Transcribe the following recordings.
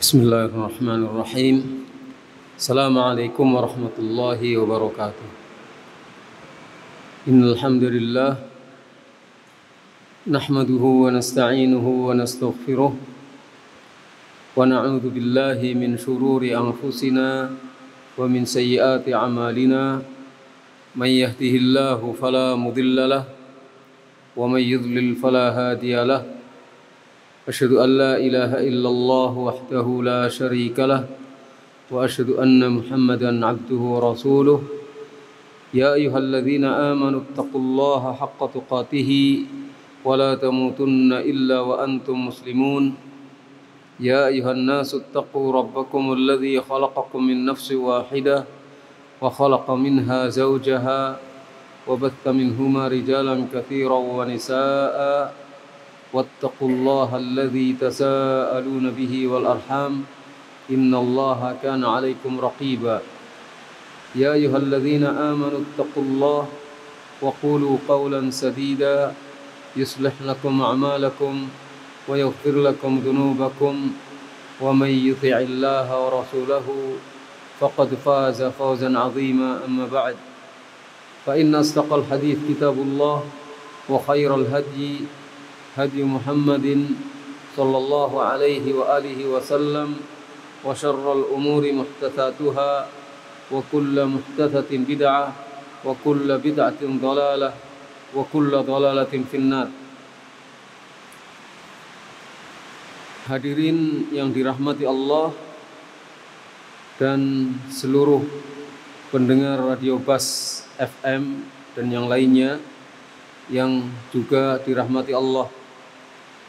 Bismillahirrahmanirrahim. Assalamualaikum warahmatullahi wabarakatuh. Innal hamdalillah nahmaduhu wa nasta'inuhu wa nastaghfiruh wa na'udzu billahi min shururi anfusina wa min sayyiati a'malina. May yahdihillahu fala mudilla lahu wa may yudlil fala hadiya lahu. أشهد أن لا إله إلا الله وحده لا شريك له وأشهد أن محمدا عبده ورسوله يا أيها الذين آمنوا اتقوا الله حق تقاته ولا تموتن إلا وأنتم مسلمون يا أيها الناس اتقوا ربكم الذي خلقكم من نفس واحدة وخلق منها زوجها وبث منهما رجالا كثيرا ونساء واتقوا الله الذي تساءلون به والأرحام إن الله كان عليكم رقيبا يا أيها الذين آمنوا اتقوا الله وقولوا قولا سديدا يصلح لكم أعمالكم ويغفر لكم ذنوبكم ومن يطع الله ورسوله فقد فاز فوزا عظيما أما بعد فإن أصدق الحديث كتاب الله وخير الهدي هدي محمد صلى الله عليه وآله وسلم وشر الأمور محدثاتها وكل محدثة بدعة وكل بدعة ضلالة وكل ضلالة في النار. Hadirin yang dirahmati Allah dan seluruh pendengar Radio Bas FM dan yang lainnya yang juga dirahmati Allah.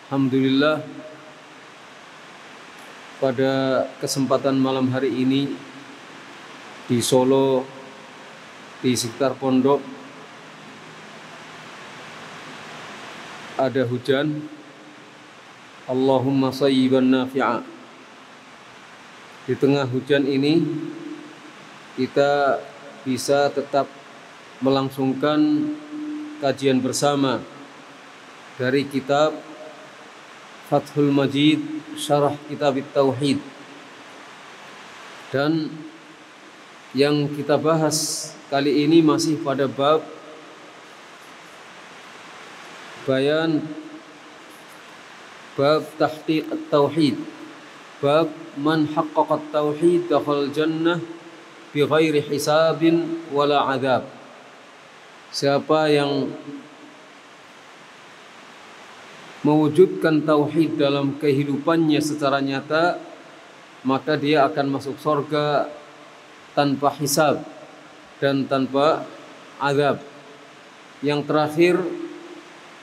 Alhamdulillah, pada kesempatan malam hari ini di Solo, di sekitar pondok, ada hujan. Allahumma shayyiban nafi'a. Di tengah hujan ini kita bisa tetap melangsungkan kajian bersama dari kitab Fathul Majid Syarah Kitab Tauhid, dan yang kita bahas kali ini masih pada bab bayan, bab tahqiq at-tauhid, bab man haqqaqa at-tauhid dakhal jannah bi ghairi hisabin wala adab. Siapa yang mewujudkan tauhid dalam kehidupannya secara nyata, maka dia akan masuk surga tanpa hisab dan tanpa azab. Yang terakhir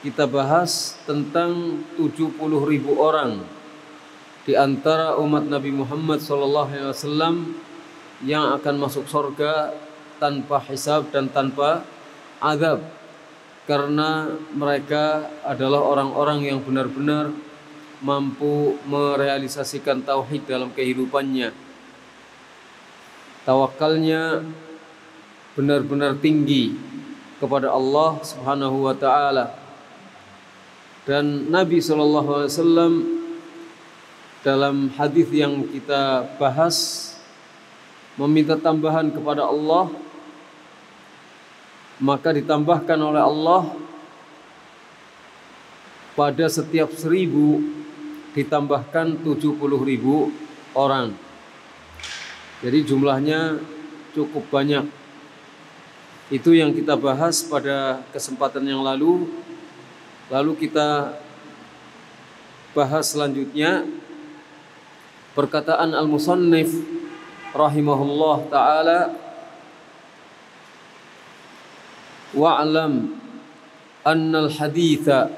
kita bahas tentang 70.000 orang di antara umat Nabi Muhammad SAW yang akan masuk surga tanpa hisab dan tanpa azab, karena mereka adalah orang-orang yang benar-benar mampu merealisasikan tauhid dalam kehidupannya. Tawakalnya benar-benar tinggi kepada Allah Subhanahu wa taala. Dan Nabi sallallahu alaihi wasallam dalam hadis yang kita bahas meminta tambahan kepada Allah, maka ditambahkan oleh Allah pada setiap 1.000 ditambahkan 70.000 orang. Jadi jumlahnya cukup banyak. Itu yang kita bahas pada kesempatan yang lalu. Lalu kita bahas selanjutnya perkataan al-musannif rahimahullah ta'ala, wa'lam annal haditha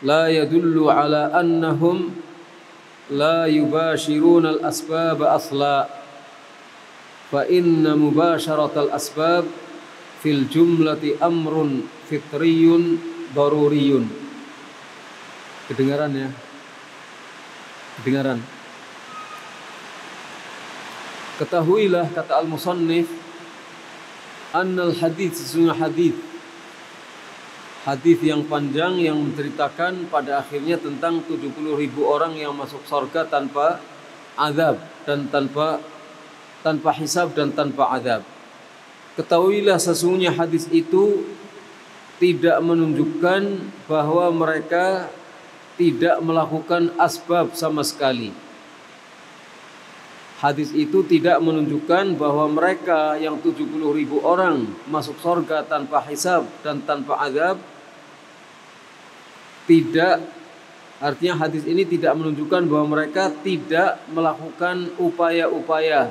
la yadullu ala annahum la yubashiruna al-asbab asla fa inna mubasharatal asbab fil jumlati amrun fitriyun daruriyun. Kedengaran ya? Kedengaran. Ketahuilah, kata al-musannif, annal hadith, sesungguhnya hadith yang panjang yang menceritakan pada akhirnya tentang 70.000 orang yang masuk surga tanpa azab dan tanpa hisab dan tanpa azab. Ketahuilah sesungguhnya hadis itu tidak menunjukkan bahwa mereka tidak melakukan asbab sama sekali. Hadis itu tidak menunjukkan bahwa mereka yang 70.000 orang masuk surga tanpa hisab dan tanpa azab. Tidak, artinya hadis ini tidak menunjukkan bahwa mereka tidak melakukan upaya-upaya.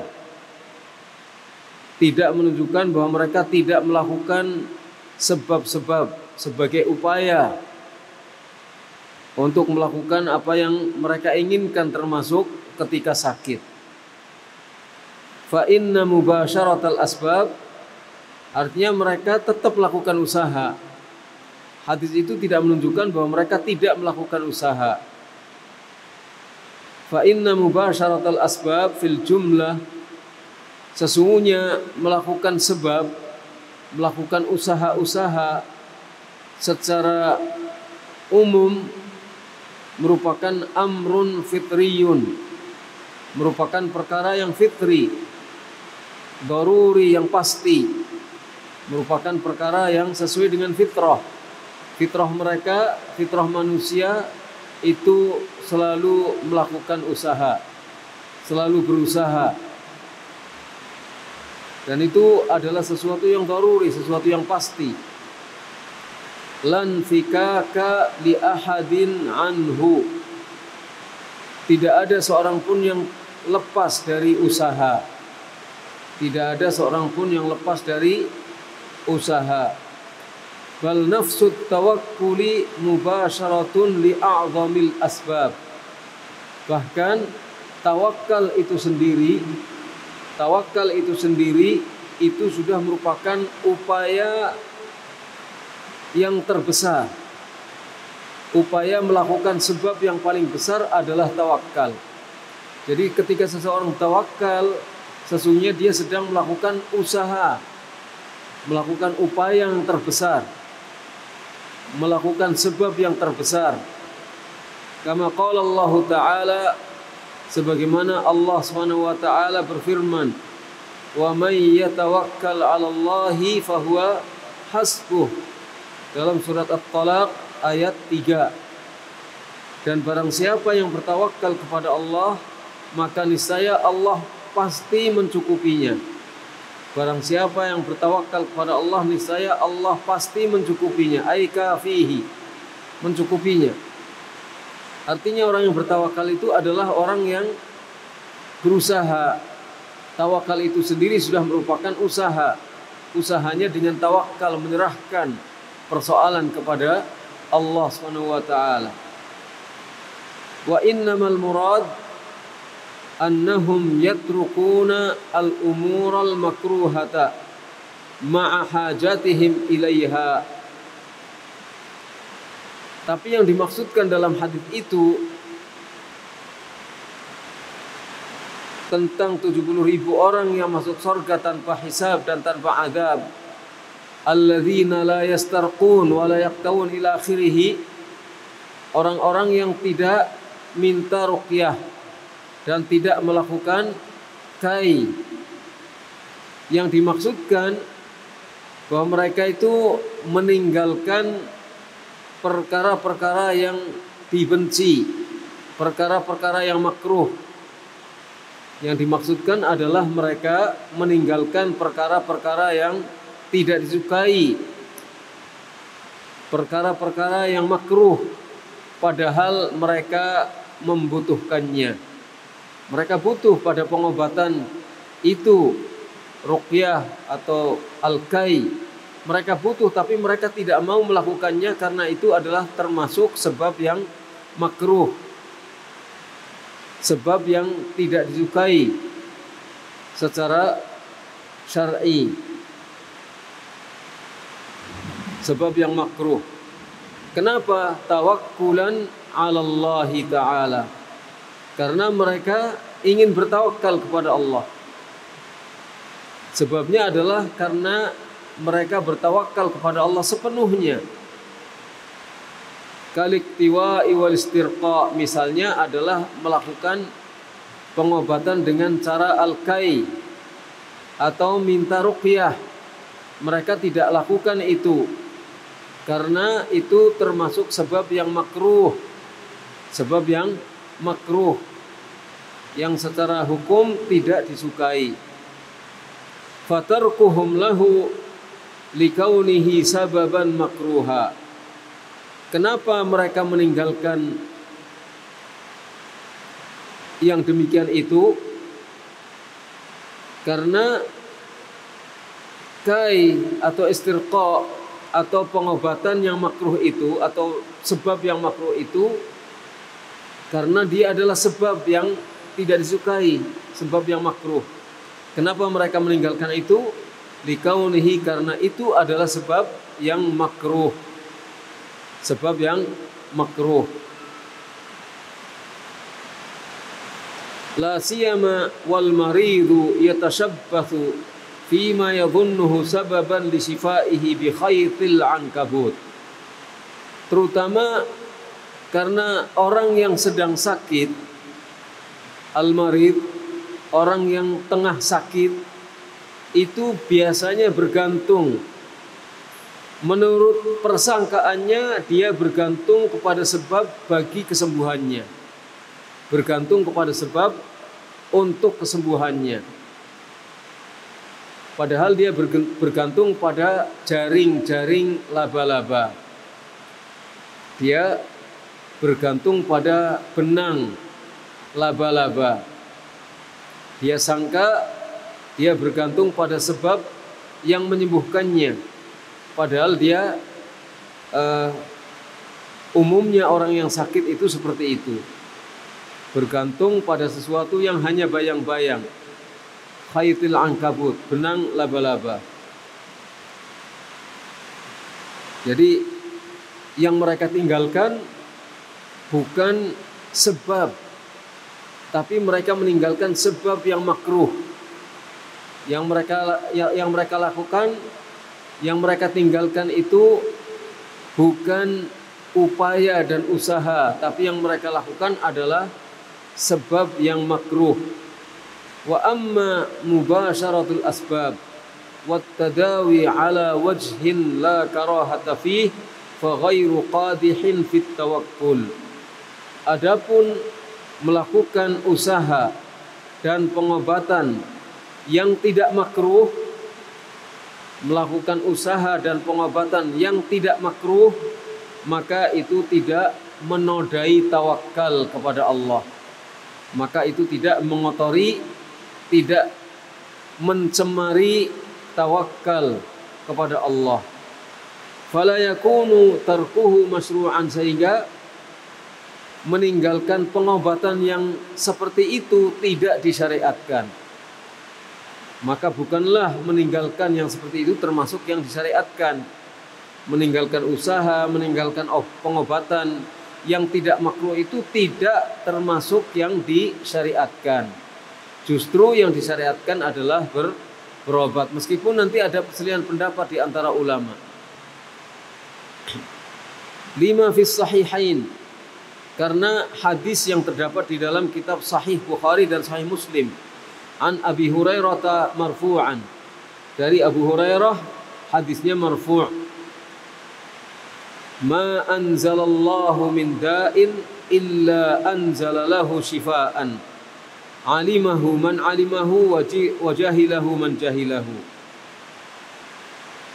Tidak menunjukkan bahwa mereka tidak melakukan sebab-sebab sebagai upaya untuk melakukan apa yang mereka inginkan, termasuk ketika sakit. Fa inna mubasyaratal asbab, artinya mereka tetap melakukan usaha. Hadis itu tidak menunjukkan bahwa mereka tidak melakukan usaha. Fa inna mubasyaratal asbab fil jumlah, sesungguhnya melakukan sebab, melakukan usaha-usaha secara umum merupakan amrun fitriyun, merupakan perkara yang fitri, daruri, yang pasti, merupakan perkara yang sesuai dengan fitrah. Fitrah mereka, fitrah manusia itu selalu melakukan usaha, selalu berusaha. Dan itu adalah sesuatu yang daruri, sesuatu yang pasti. Lan fikaka li ahadin anhu, tidak ada seorang pun yang lepas dari usaha. Tidak ada seorang pun yang lepas dari usaha. Bal nafsut tawakkuli mubasyaratun li a'zamil asbab. Bahkan tawakal itu sendiri itu sudah merupakan upaya yang terbesar. Upaya melakukan sebab yang paling besar adalah tawakal. Jadi ketika seseorang tawakal, sesungguhnya dia sedang melakukan usaha, melakukan upaya yang terbesar, melakukan sebab yang terbesar. Kama qala Allah Ta'ala, sebagaimana Allah Subhanahu wa taala berfirman, "Wa may yatawakkal 'ala Allahi fahuwa hasbuh." Dalam surat At-Talaq ayat 3. Dan barang siapa yang bertawakal kepada Allah, maka niscaya Allah pasti mencukupinya. Barang siapa yang bertawakal kepada Allah, niscaya Allah pasti mencukupinya. Ai kafihi, mencukupinya. Artinya orang yang bertawakal itu adalah orang yang berusaha. Tawakal itu sendiri sudah merupakan usaha. Usahanya dengan tawakal, menyerahkan persoalan kepada Allah Subhanahu wa taala. Wa innamal murad annahum yatrukuna al-umural makruhata ma'a hajatihim ilaiha. Tapi yang dimaksudkan dalam hadis itu tentang 70.000 orang yang masuk surga tanpa hisab dan tanpa azab, alladzina la yastarqun wa la yaqtawun ila akhirih, orang-orang yang tidak minta ruqyah dan tidak melakukan kai. Yang dimaksudkan bahwa mereka itu meninggalkan perkara-perkara yang dibenci, perkara-perkara yang makruh. Yang dimaksudkan adalah mereka meninggalkan perkara-perkara yang tidak disukai, perkara-perkara yang makruh, padahal mereka membutuhkannya. Mereka butuh pada pengobatan itu, ruqyah atau al-kai. Mereka butuh, tapi mereka tidak mau melakukannya karena itu adalah termasuk sebab yang makruh, sebab yang tidak disukai secara syar'i, sebab yang makruh. Kenapa? Tawakkulan 'ala Allah Ta'ala. Karena mereka ingin bertawakal kepada Allah. Sebabnya adalah karena mereka bertawakal kepada Allah sepenuhnya. Kaliktiwa'i wal istirqa, misalnya adalah melakukan pengobatan dengan cara al-kai atau minta ruqyah. Mereka tidak lakukan itu karena itu termasuk sebab yang makruh. Sebab yang makruh yang secara hukum tidak disukai. Fatarkuhum lahu likaunihi sababan makruha. Kenapa mereka meninggalkan yang demikian itu? Karena kai atau istirqa atau pengobatan yang makruh itu atau sebab yang makruh itu karena dia adalah sebab yang tidak disukai, sebab yang makruh. Kenapa mereka meninggalkan itu? Likaunihi, karena itu adalah sebab yang makruh. Sebab yang makruh. La siyama wal maridu yatashabbathu fima yadhunnuhu sababan li shifaihi bi khaytil ankabut. Terutama karena orang yang sedang sakit, al-marid, orang yang tengah sakit, itu biasanya bergantung. Menurut persangkaannya dia bergantung kepada sebab bagi kesembuhannya. Bergantung kepada sebab untuk kesembuhannya. Padahal dia bergantung pada jaring-jaring laba-laba. Dia bergantung pada benang laba-laba. Dia sangka dia bergantung pada sebab yang menyembuhkannya. Padahal dia umumnya orang yang sakit itu seperti itu. Bergantung pada sesuatu yang hanya bayang-bayang. Khaytil ankabut, benang laba-laba. Jadi yang mereka tinggalkan bukan sebab, tapi mereka meninggalkan sebab yang makruh. Yang mereka lakukan, yang mereka tinggalkan itu bukan upaya dan usaha, tapi yang mereka lakukan adalah sebab yang makruh. Wa amma mubasharatul asbab wat tadawi ala wajhin la karahata fih fa ghairu qadihin fit tawakkul. Adapun melakukan usaha dan pengobatan yang tidak makruh, melakukan usaha dan pengobatan yang tidak makruh, maka itu tidak menodai tawakal kepada Allah. Maka itu tidak mengotori, tidak mencemari tawakal kepada Allah. Fala yakunu tarkuhu masyru'an, sehingga meninggalkan pengobatan yang seperti itu tidak disyariatkan. Maka bukanlah meninggalkan yang seperti itu termasuk yang disyariatkan. Meninggalkan usaha, meninggalkan pengobatan yang tidak makruh itu tidak termasuk yang disyariatkan. Justru yang disyariatkan adalah berobat. Meskipun nanti ada perselisihan pendapat di antara ulama. 5 fis sahihain, karena hadis yang terdapat di dalam kitab Sahih Bukhari dan Sahih Muslim. An Abi Hurairah marfu'an, dari Abu Hurairah hadisnya marfu'. Ma anzalallahu min da'in illa anzala lahu shifaan, alimahu man alimahu wa jahilahu man jahilahu.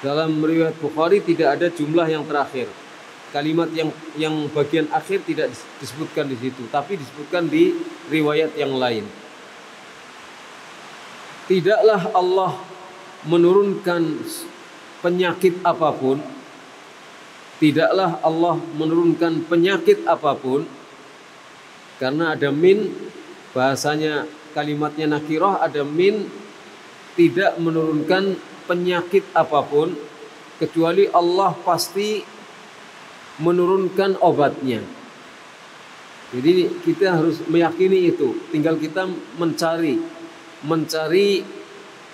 Dalam riwayat Bukhari tidak ada jumlah yang terakhir. Kalimat yang bagian akhir tidak disebutkan di situ, tapi disebutkan di riwayat yang lain. Tidaklah Allah menurunkan penyakit apapun. Tidaklah Allah menurunkan penyakit apapun. Karena ada min, bahasanya kalimatnya nakirah, ada min, tidak menurunkan penyakit apapun, kecuali Allah pasti menurunkan obatnya. Jadi kita harus meyakini itu. Tinggal kita mencari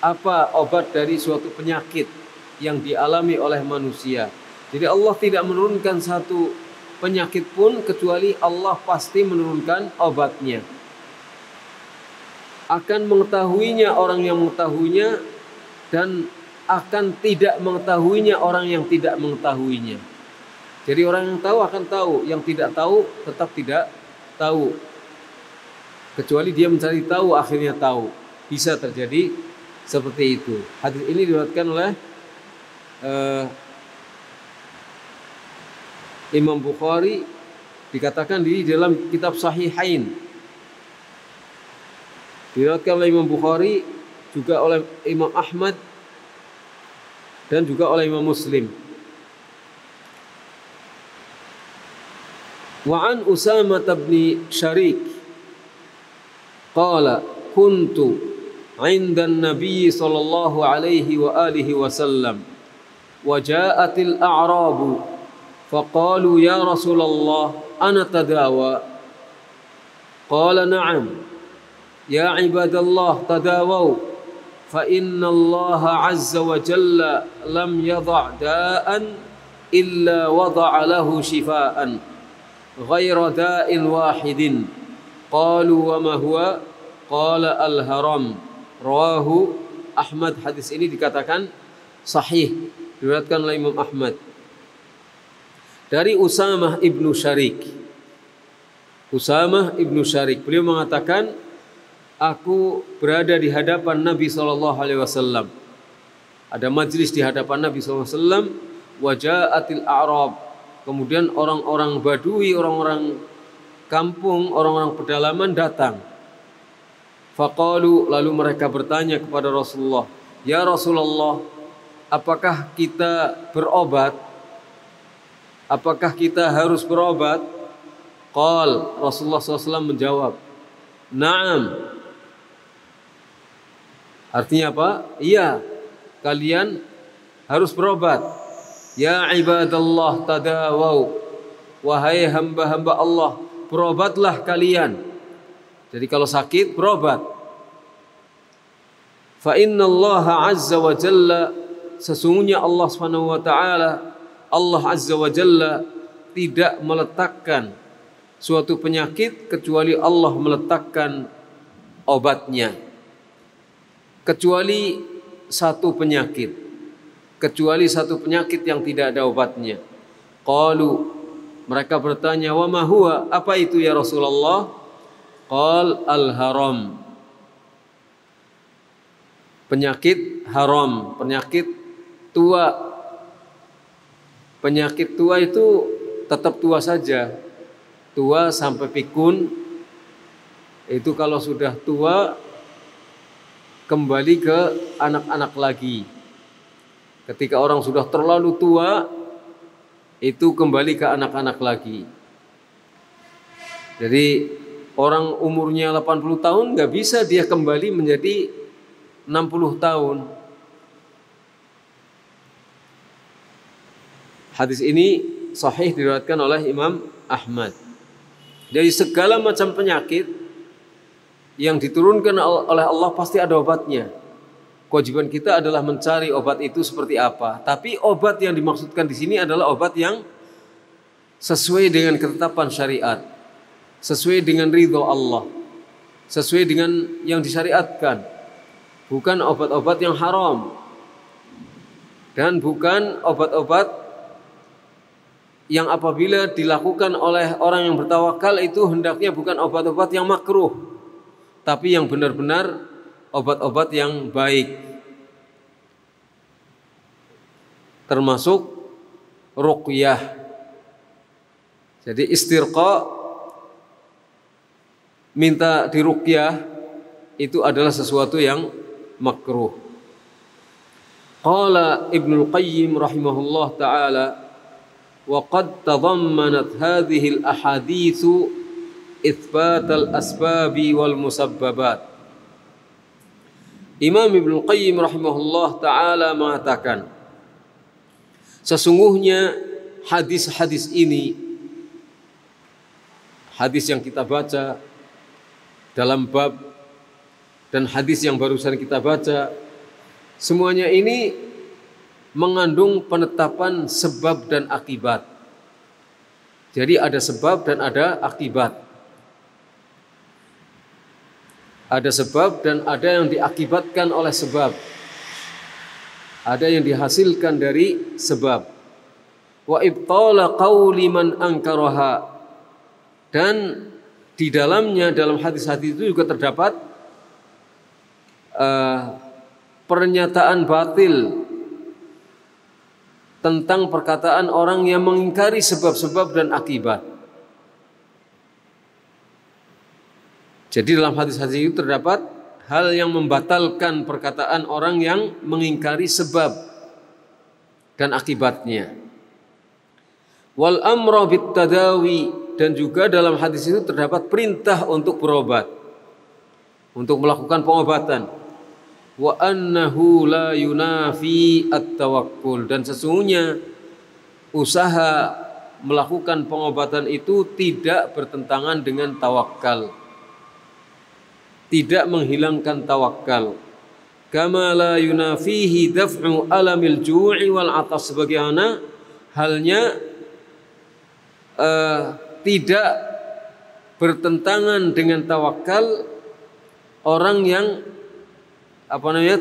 apa obat dari suatu penyakit yang dialami oleh manusia. Jadi Allah tidak menurunkan satu penyakit pun kecuali Allah pasti menurunkan obatnya. akan mengetahuinya orang yang mengetahuinya dan akan tidak mengetahuinya orang yang tidak mengetahuinya. Jadi orang yang tahu akan tahu, yang tidak tahu tetap tidak tahu. Kecuali dia mencari tahu akhirnya tahu. Bisa terjadi seperti itu. Hadis ini diriwayatkan oleh Imam Bukhari, dikatakan di dalam kitab Sahihain. Diriwayatkan oleh Imam Bukhari, juga oleh Imam Ahmad, dan juga oleh Imam Muslim. Wa an Usamah bin Syarik qala kuntu 'inda an-nabiy sallallahu alaihi wa alihi wasallam wa ja'atil a'rabu faqalu ya Rasulullah ana tadawa qala na'am ya ibadallah tadawaw fa inna Allah azza wa jalla lam yadha' da'an illa wada'a lahu shifaan ghayra da'in wahidin qalu wa ma huwa qala al-haram rawahu Ahmad. Hadis ini dikatakan sahih, diriwayatkan oleh Imam Ahmad dari Usamah ibnu Syarik. Usamah ibnu Syarik, beliau mengatakan, aku berada di hadapan Nabi SAW. Ada majlis di hadapan Nabi SAW. Waja'atil a'rab, kemudian orang-orang Badui, orang-orang kampung, orang-orang pedalaman datang. Faqalu, lalu mereka bertanya kepada Rasulullah, ya Rasulullah, apakah kita berobat? Apakah kita harus berobat? Qal, Rasulullah SAW menjawab, na'am. Artinya apa? Iya, kalian harus berobat. Ya ibadallah tadawaw, wahai hamba-hamba Allah, berobatlah kalian. Jadi kalau sakit berobat. Fa inna Allah azza wa jalla, sesungguhnya Allah Subhanahu wa taala, Allah azza wa jalla tidak meletakkan suatu penyakit kecuali Allah meletakkan obatnya. Kecuali satu penyakit, kecuali satu penyakit yang tidak ada obatnya. Qalu, mereka bertanya, wa ma huwa, apa itu ya Rasulullah? Qal al-haram, penyakit haram, penyakit tua. Penyakit tua itu tetap tua saja, tua sampai pikun. Itu kalau sudah tua kembali ke anak-anak lagi. Ketika orang sudah terlalu tua, itu kembali ke anak-anak lagi. Jadi orang umurnya 80 tahun nggak bisa dia kembali menjadi 60 tahun. Hadis ini sahih, diriwayatkan oleh Imam Ahmad. Dari segala macam penyakit yang diturunkan oleh Allah pasti ada obatnya. Kewajiban kita adalah mencari obat itu seperti apa. Tapi obat yang dimaksudkan di sini adalah obat yang sesuai dengan ketetapan syariat, sesuai dengan ridho Allah, sesuai dengan yang disyariatkan. Bukan obat-obat yang haram, dan bukan obat-obat yang apabila dilakukan oleh orang yang bertawakal itu hendaknya bukan obat-obat yang makruh, tapi yang benar-benar obat-obat yang baik, termasuk ruqyah. Jadi istirqa, minta diruqyah, itu adalah sesuatu yang makruh. Qala Ibnul Qayyim rahimahullah ta'ala, wa qad tadammanat hadhihi al-ahaditsu itsbat al-asbab wal musabbabat. Imam Ibnul Qayyim rahimahullah ta'ala mengatakan, sesungguhnya hadis-hadis ini, hadis yang kita baca dalam bab dan hadis yang barusan kita baca, semuanya ini mengandung penetapan sebab dan akibat. Jadi ada sebab dan ada akibat. Ada sebab dan ada yang diakibatkan oleh sebab. Ada yang dihasilkan dari sebab. Wa ibtala qauli man ankaraha. Dan di dalamnya, dalam hadis-hadis itu juga terdapat pernyataan batil tentang perkataan orang yang mengingkari sebab-sebab dan akibat. Jadi dalam hadis-hadis itu terdapat hal yang membatalkan perkataan orang yang mengingkari sebab dan akibatnya. Wal amra bit tadawi, dan juga dalam hadis itu terdapat perintah untuk berobat, untuk melakukan pengobatan. Wa annahu la yunafi at-tawakkul, dan sesungguhnya usaha melakukan pengobatan itu tidak bertentangan dengan tawakal. Tidak menghilangkan tawakal. Kama la yunafihi daf'u alamil ju'i wal 'atas, sebagaimana halnya tidak bertentangan dengan tawakal orang yang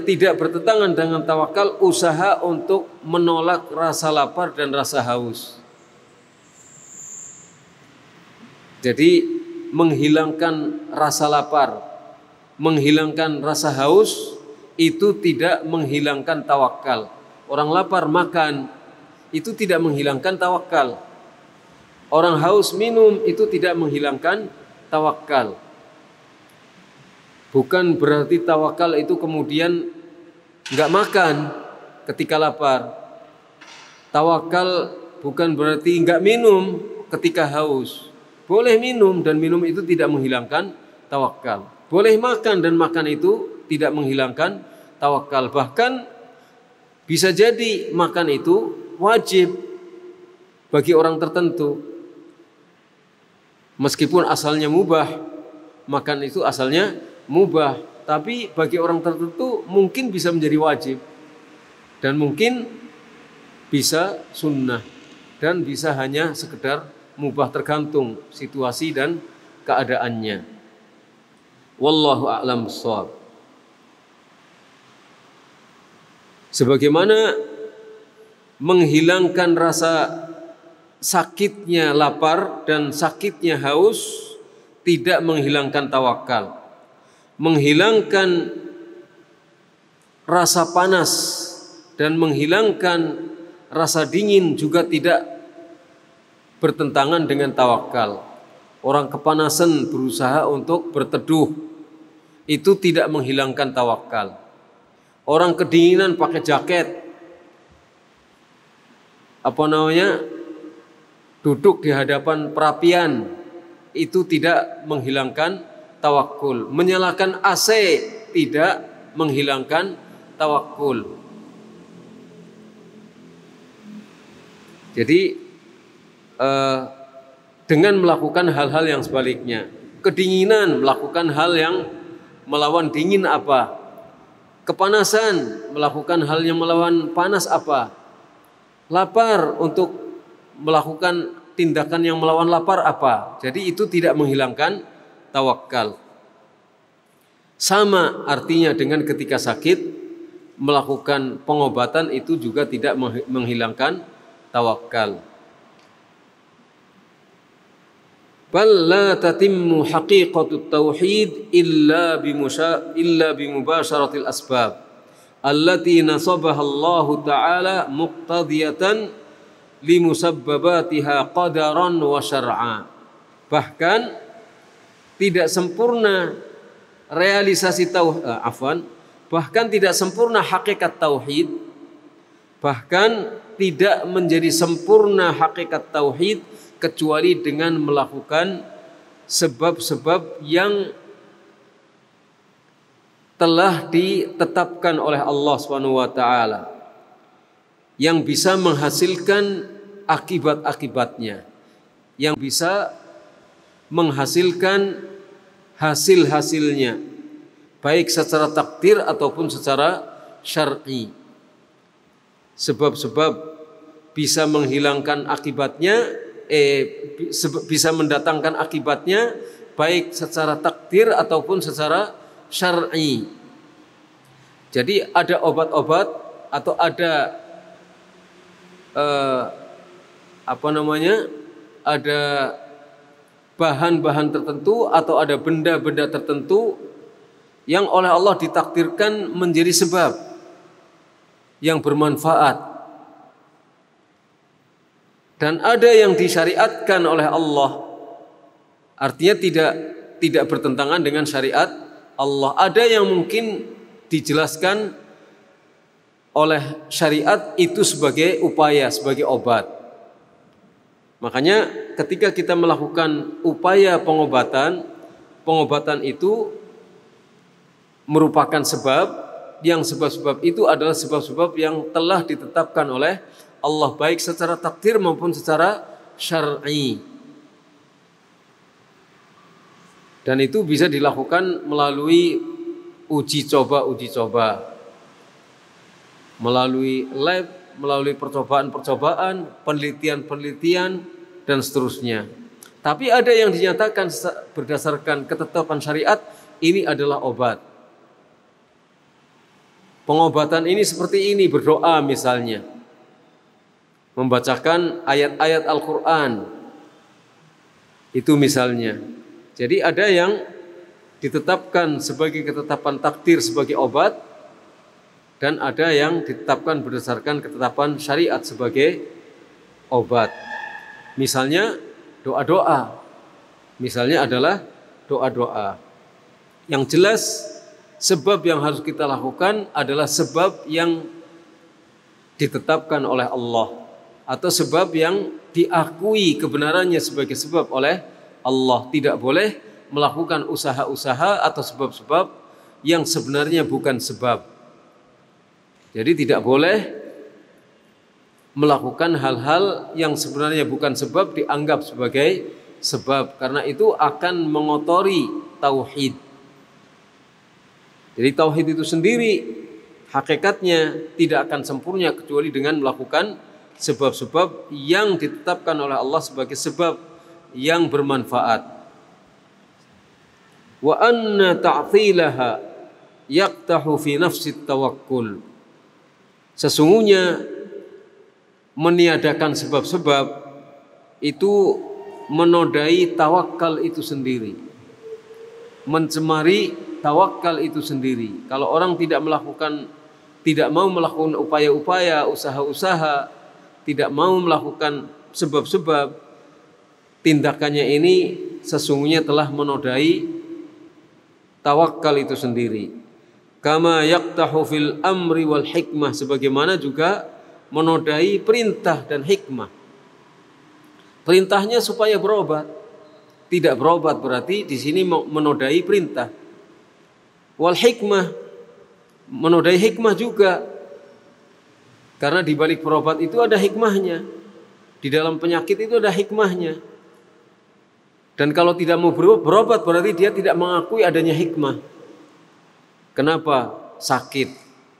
tidak bertentangan dengan tawakal usaha untuk menolak rasa lapar dan rasa haus. Jadi menghilangkan rasa lapar, menghilangkan rasa haus itu tidak menghilangkan tawakal. Orang lapar makan itu tidak menghilangkan tawakal. Orang haus minum itu tidak menghilangkan tawakal. Bukan berarti tawakal itu kemudian nggak makan ketika lapar. Tawakal bukan berarti nggak minum ketika haus. Boleh minum dan minum itu tidak menghilangkan tawakal. Boleh makan dan makan itu tidak menghilangkan tawakal. Bahkan bisa jadi makan itu wajib bagi orang tertentu. Meskipun asalnya mubah, makan itu asalnya mubah, tapi bagi orang tertentu mungkin bisa menjadi wajib dan mungkin bisa sunnah dan bisa hanya sekedar mubah, tergantung situasi dan keadaannya. Wallahu a'lam bishawab. Sebagaimana menghilangkan rasa sakitnya lapar dan sakitnya haus tidak menghilangkan tawakal. Menghilangkan rasa panas dan menghilangkan rasa dingin juga tidak bertentangan dengan tawakal. Orang kepanasan berusaha untuk berteduh, itu tidak menghilangkan tawakal. Orang kedinginan pakai jaket, duduk di hadapan perapian, itu tidak menghilangkan tawakul. Menyalakan AC tidak menghilangkan tawakul. Jadi dengan melakukan hal-hal yang sebaliknya, kedinginan melakukan hal yang melawan dingin apa? Kepanasan melakukan hal yang melawan panas apa? Lapar untuk melakukan tindakan yang melawan lapar apa? Jadi itu tidak menghilangkan tawakal. Sama artinya dengan ketika sakit, melakukan pengobatan itu juga tidak menghilangkan tawakal. Bal la tatimmu haqiqatut tauhid illa bimubasharatil asbab allati nasabaha Allah Ta'ala muqtadiyatan limusabbabatiha qadaran wa syar'a. Bahkan tidak sempurna realisasi bahkan tidak sempurna hakikat tauhid, bahkan tidak menjadi sempurna hakikat tauhid kecuali dengan melakukan sebab-sebab yang telah ditetapkan oleh Allah Subhanahu wa taala, yang bisa menghasilkan akibat-akibatnya, yang bisa menghasilkan hasil-hasilnya, baik secara takdir ataupun secara syar'i. Sebab-sebab bisa menghilangkan akibatnya, bisa mendatangkan akibatnya, baik secara takdir ataupun secara syar'i. Jadi ada obat-obat atau ada ada bahan-bahan tertentu atau ada benda-benda tertentu yang oleh Allah ditakdirkan menjadi sebab yang bermanfaat, dan ada yang disyariatkan oleh Allah, artinya tidak bertentangan dengan syariat Allah. Ada yang mungkin dijelaskan oleh syariat itu sebagai upaya, sebagai obat. Makanya ketika kita melakukan upaya pengobatan itu merupakan sebab, yang sebab-sebab itu adalah sebab-sebab yang telah ditetapkan oleh Allah, baik secara takdir maupun secara syar'i. Dan itu bisa dilakukan melalui uji coba, melalui lab, melalui percobaan-percobaan, penelitian-penelitian, dan seterusnya. Tapi ada yang dinyatakan berdasarkan ketetapan syariat, ini adalah obat. Pengobatan ini seperti ini, berdoa misalnya, membacakan ayat-ayat Al-Quran, itu misalnya. Jadi ada yang ditetapkan sebagai ketetapan takdir sebagai obat, dan ada yang ditetapkan berdasarkan ketetapan syariat sebagai obat. Misalnya doa-doa, misalnya adalah doa-doa. Yang jelas sebab yang harus kita lakukan adalah sebab yang ditetapkan oleh Allah, atau sebab yang diakui kebenarannya sebagai sebab oleh Allah. Tidak boleh melakukan usaha-usaha atau sebab-sebab yang sebenarnya bukan sebab. Jadi tidak boleh melakukan hal-hal yang sebenarnya bukan sebab dianggap sebagai sebab, karena itu akan mengotori tauhid. Jadi tauhid itu sendiri hakikatnya tidak akan sempurna kecuali dengan melakukan sebab-sebab yang ditetapkan oleh Allah sebagai sebab yang bermanfaat. Wa anna ta'tilaha yaqtahu fi nafsi tawakkul. Sesungguhnya meniadakan sebab-sebab itu menodai tawakal itu sendiri, mencemari tawakal itu sendiri. Kalau orang tidak mau melakukan upaya-upaya, usaha-usaha, tidak mau melakukan sebab-sebab, tindakannya ini sesungguhnya telah menodai tawakal itu sendiri. Kama yaqtahu fil amri wal hikmah, sebagaimana juga menodai perintah dan hikmah. Perintahnya supaya berobat, tidak berobat berarti di sini menodai perintah. Wal hikmah, menodai hikmah juga, karena di balik berobat itu ada hikmahnya. Di dalam penyakit itu ada hikmahnya. Dan kalau tidak mau berobat berarti dia tidak mengakui adanya hikmah. Kenapa sakit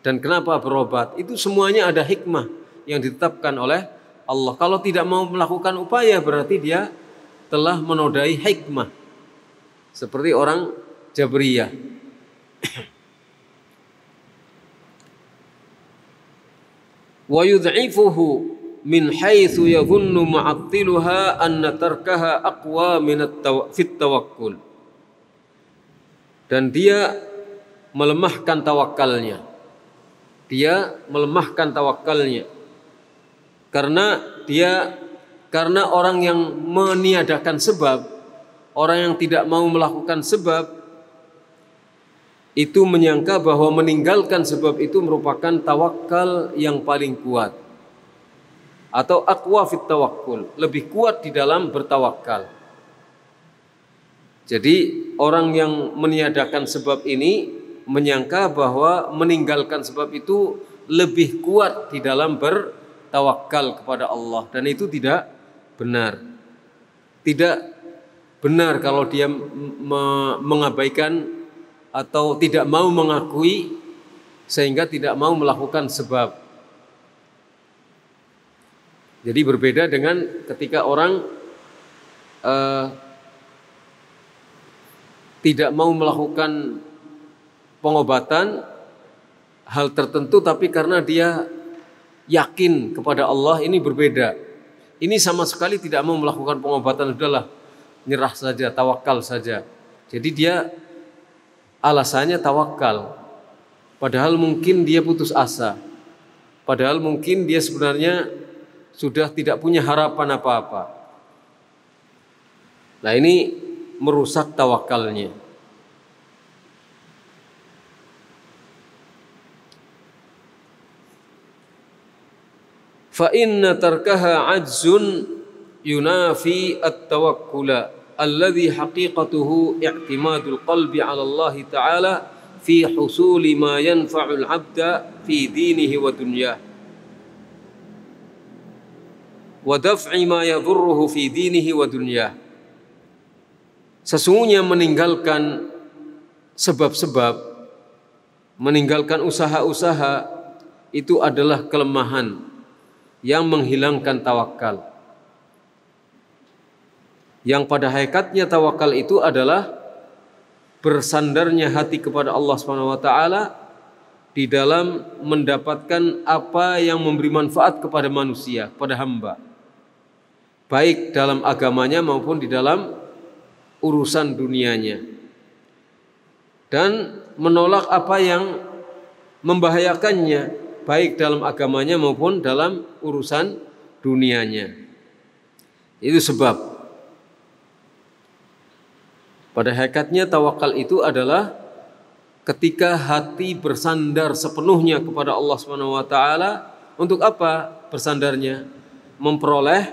dan kenapa berobat? Itu semuanya ada hikmah yang ditetapkan oleh Allah. Kalau tidak mau melakukan upaya berarti dia telah menodai hikmah. Seperti orang Jabriyah. Wa yud'ifuhu min haitsu yadhunnu mu'attiluha anna tarkaha aqwa min fit tawakkul. Dan dia melemahkan tawakalnya. Dia melemahkan tawakalnya. Karena orang yang meniadakan sebab, orang yang tidak mau melakukan sebab, itu menyangka bahwa meninggalkan sebab itu merupakan tawakal yang paling kuat, atau aqwa fit tawakkul, lebih kuat di dalam bertawakal. Jadi orang yang meniadakan sebab ini menyangka bahwa meninggalkan sebab itu lebih kuat di dalam bertawakal kepada Allah, dan itu tidak benar. Tidak benar kalau dia mengabaikan atau tidak mau mengakui sehingga tidak mau melakukan sebab. Jadi berbeda dengan ketika orang tidak mau melakukan pengobatan hal tertentu, tapi karena dia yakin kepada Allah, ini berbeda. Ini sama sekali tidak mau melakukan pengobatan, sudahlah, nyerah saja, tawakal saja. Jadi dia alasannya tawakal, padahal mungkin dia putus asa, padahal mungkin dia sebenarnya sudah tidak punya harapan apa-apa. Nah, ini merusak tawakalnya. Fa inna tarkaha ajzun yunafi at-tawakkula alladhi haqiqatuhu i'timadul qalbi 'ala Allah ta'ala fi husuli ma yanfa'ul 'abda fi dinihi wa dunyah wa daf'i ma yadhurruhu fi dinihi wa dunyah. Sesungguhnya meninggalkan sebab-sebab, meninggalkan usaha-usaha itu adalah kelemahan yang menghilangkan tawakal. Yang pada hakikatnya tawakal itu adalah bersandarnya hati kepada Allah Subhanahu wa taala di dalam mendapatkan apa yang memberi manfaat kepada manusia, kepada hamba, baik dalam agamanya maupun di dalam urusan dunianya, dan menolak apa yang membahayakannya, baik dalam agamanya maupun dalam urusan dunianya. Itu sebab pada hakikatnya tawakal itu adalah ketika hati bersandar sepenuhnya kepada Allah Subhanahu wa taala. Untuk apa bersandarnya? Memperoleh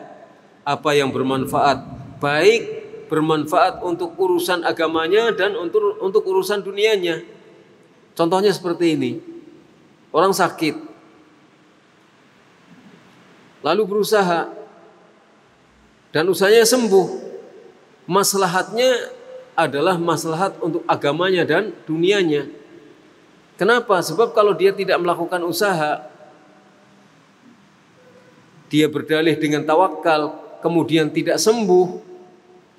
apa yang bermanfaat, baik bermanfaat untuk urusan agamanya dan untuk urusan dunianya. Contohnya seperti ini. Orang sakit, lalu berusaha, dan usahanya sembuh. Maslahatnya adalah maslahat untuk agamanya dan dunianya. Kenapa? Sebab kalau dia tidak melakukan usaha, dia berdalih dengan tawakal, kemudian tidak sembuh,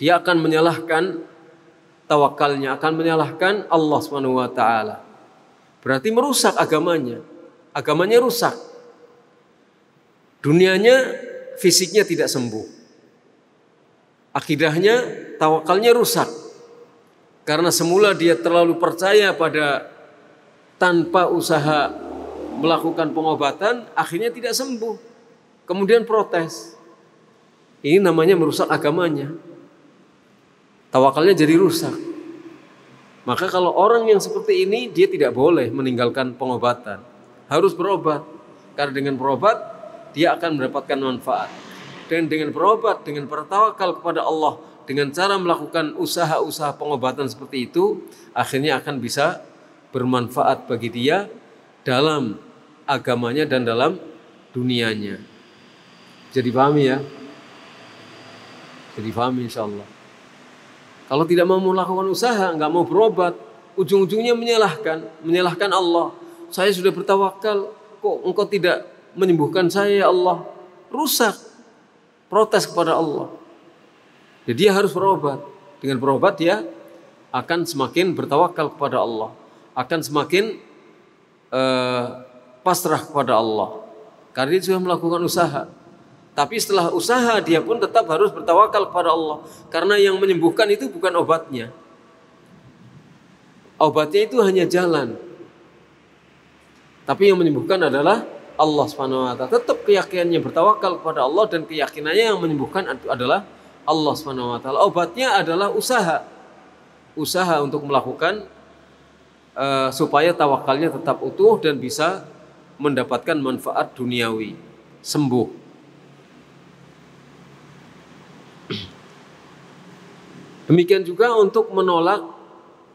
dia akan menyalahkan tawakalnya, akan menyalahkan Allah Subhanahu wa taala. Berarti merusak agamanya. Agamanya rusak. Dunianya, fisiknya tidak sembuh. Akidahnya, tawakalnya rusak. Karena semula dia terlalu percaya pada tanpa usaha melakukan pengobatan, akhirnya tidak sembuh. Kemudian protes. Ini namanya merusak agamanya. Tawakalnya jadi rusak. Maka kalau orang yang seperti ini, dia tidak boleh meninggalkan pengobatan. Harus berobat. Karena dengan berobat, dia akan mendapatkan manfaat. Dan dengan berobat, dengan bertawakal kepada Allah, dengan cara melakukan usaha-usaha pengobatan seperti itu, akhirnya akan bisa bermanfaat bagi dia dalam agamanya dan dalam dunianya. Jadi pahami ya? Jadi pahami insya Allah. Kalau tidak mau melakukan usaha, nggak mau berobat, ujung-ujungnya menyalahkan Allah. Saya sudah bertawakal, kok engkau tidak menyembuhkan saya ya Allah? Rusak, protes kepada Allah. Jadi dia harus berobat. Dengan berobat dia akan semakin bertawakal kepada Allah, akan semakin pasrah kepada Allah. Karena dia sudah melakukan usaha. Tapi setelah usaha dia pun tetap harus bertawakal kepada Allah. Karena yang menyembuhkan itu bukan obatnya. Obatnya itu hanya jalan. Tapi yang menyembuhkan adalah Allah SWT. Tetap keyakinannya bertawakal kepada Allah, dan keyakinannya yang menyembuhkan itu adalah Allah SWT. Obatnya adalah usaha. Usaha untuk melakukan supaya tawakalnya tetap utuh dan bisa mendapatkan manfaat duniawi. Sembuh. Demikian juga untuk menolak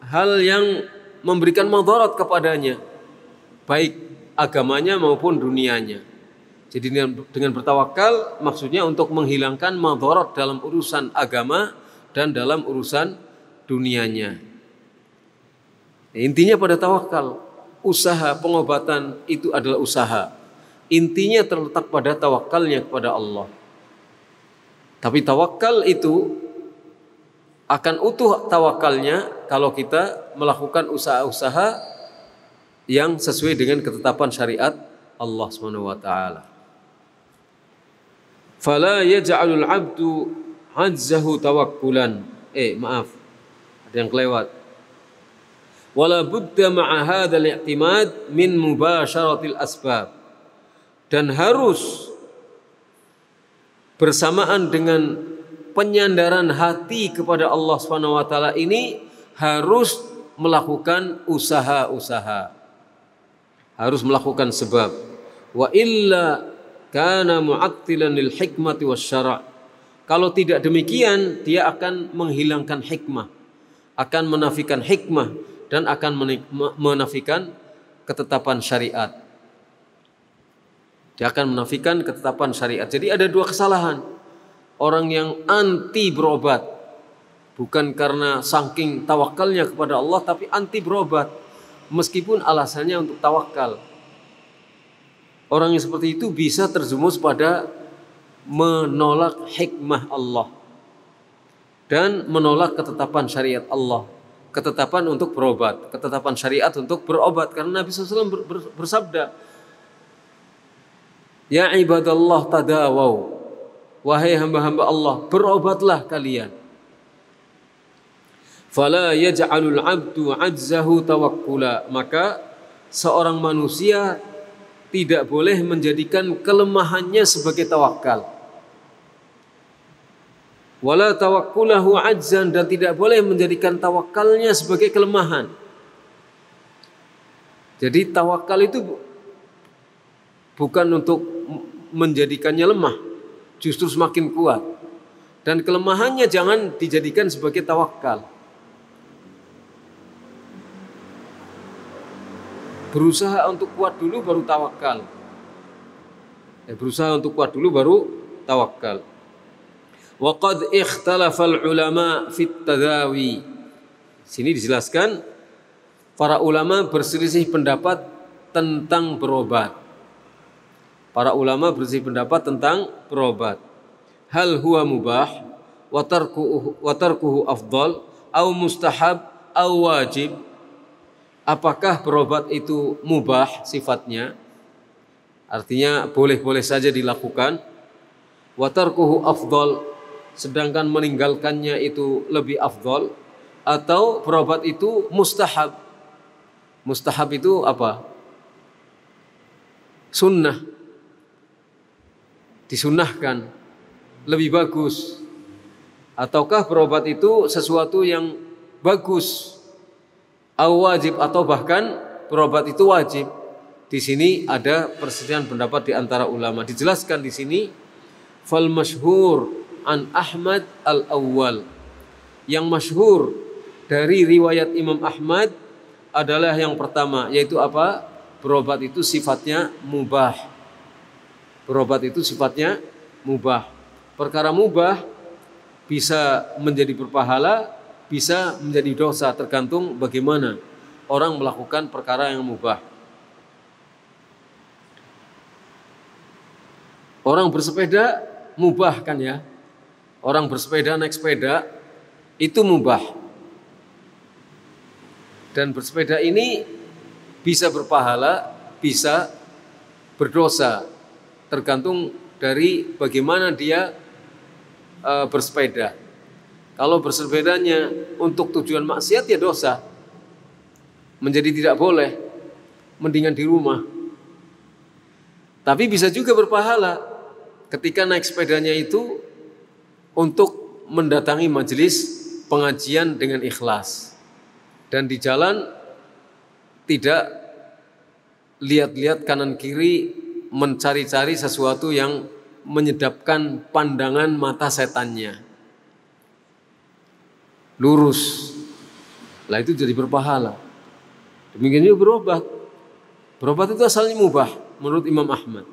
hal yang memberikan madarat kepadanya, baik agamanya maupun dunianya. Jadi dengan bertawakal maksudnya untuk menghilangkan madarat dalam urusan agama dan dalam urusan dunianya. Intinya pada tawakal, usaha pengobatan itu adalah usaha. Intinya terletak pada tawakalnya kepada Allah. Tapi tawakal itu akan utuh tawakalnya kalau kita melakukan usaha-usaha yang sesuai dengan ketetapan syariat Allah Subhanahu wa taala. Fala yaj'alul 'abdu 'azzahu tawakkulan. Maaf, ada yang kelewat. Wala budda ma'a hadzal i'timad min mubasharatil asbab. Dan harus bersamaan dengan penyandaran hati kepada Allah Subhanahu wa taala ini harus melakukan usaha-usaha. Harus melakukan sebab. Wa illa kana mu'attilan lil hikmati wasyara'. Kalau tidak demikian, dia akan menghilangkan hikmah, akan menafikan hikmah dan akan menafikan ketetapan syariat. Dia akan menafikan ketetapan syariat. Jadi ada dua kesalahan. Orang yang anti berobat, bukan karena saking tawakalnya kepada Allah, tapi anti berobat, meskipun alasannya untuk tawakal. Orang yang seperti itu bisa terjerumus pada menolak hikmah Allah dan menolak ketetapan syariat Allah, ketetapan untuk berobat, ketetapan syariat untuk berobat. Karena Nabi SAW bersabda, ya ibadallah tadawau, wahai hamba-hamba Allah, berobatlah kalian. Fala yaj'alul 'abdu 'azzahu tawakkula. Maka seorang manusia tidak boleh menjadikan kelemahannya sebagai tawakal. Wala tawakkulahu 'azzan, dan tidak boleh menjadikan tawakalnya sebagai kelemahan. Jadi tawakal itu bukan untuk menjadikannya lemah, justru semakin kuat. Dan kelemahannya jangan dijadikan sebagai tawakal. Berusaha untuk kuat dulu baru tawakal. Berusaha untuk kuat dulu baru tawakal. Wa qad ikhtalafal ulama fit tadawi. Sini dijelaskan para ulama berselisih pendapat tentang berobat. Para ulama berselisih pendapat tentang berobat. Hal huwa mubah wa tarkuhu afdal au mustahab au wajib. Apakah berobat itu mubah sifatnya? Artinya boleh-boleh saja dilakukan. Wa tarkuhu afdal, sedangkan meninggalkannya itu lebih afdal. Atau berobat itu mustahab. Mustahab itu apa? Sunnah. Disunnahkan, lebih bagus. Ataukah berobat itu sesuatu yang bagus, wajib, atau bahkan berobat itu wajib? Di sini ada perselisihan pendapat di antara ulama. Dijelaskan di sini, fal masyhur an Ahmad al-awwal. Yang masyhur dari riwayat Imam Ahmad adalah yang pertama, yaitu apa? Berobat itu sifatnya mubah. Berobat itu sifatnya mubah. Perkara mubah bisa menjadi berpahala, bisa menjadi dosa, tergantung bagaimana orang melakukan perkara yang mubah. Orang bersepeda mubah kan ya? Orang bersepeda, naik sepeda itu mubah. Dan bersepeda ini bisa berpahala, bisa berdosa, tergantung dari bagaimana dia bersepeda. Kalau bersepedanya untuk tujuan maksiat ya dosa, menjadi tidak boleh, mendingan di rumah. Tapi bisa juga berpahala ketika naik sepedanya itu untuk mendatangi majelis pengajian dengan ikhlas, dan di jalan tidak lihat-lihat kanan kiri mencari-cari sesuatu yang menyedapkan pandangan mata setannya. Lurus. Lah itu jadi berpahala. Demikian juga berobat. Berobat itu asalnya mubah menurut Imam Ahmad.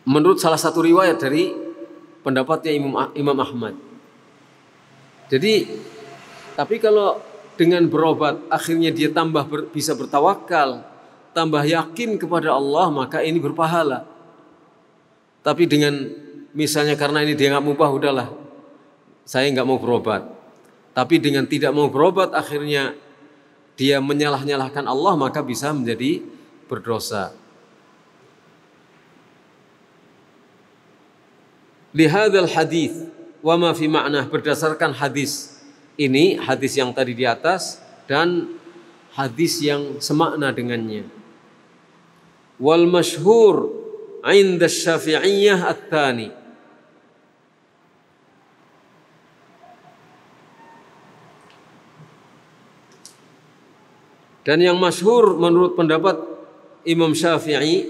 Menurut salah satu riwayat dari pendapatnya Imam Ahmad. Jadi, tapi kalau dengan berobat akhirnya dia tambah bisa bertawakal, tambah yakin kepada Allah, maka ini berpahala. Tapi dengan misalnya karena ini dia nggak mubah, udahlah, saya nggak mau berobat. Tapi dengan tidak mau berobat akhirnya dia menyalah-nyalahkan Allah, maka bisa menjadi berdosa. Lihadzal hadis wa ma fi ma'nah, berdasarkan hadis ini, hadis yang tadi di atas dan hadis yang semakna dengannya. Wal masyhur 'inda Syafi'iyah at-tsani, dan yang masyhur menurut pendapat Imam Syafi'i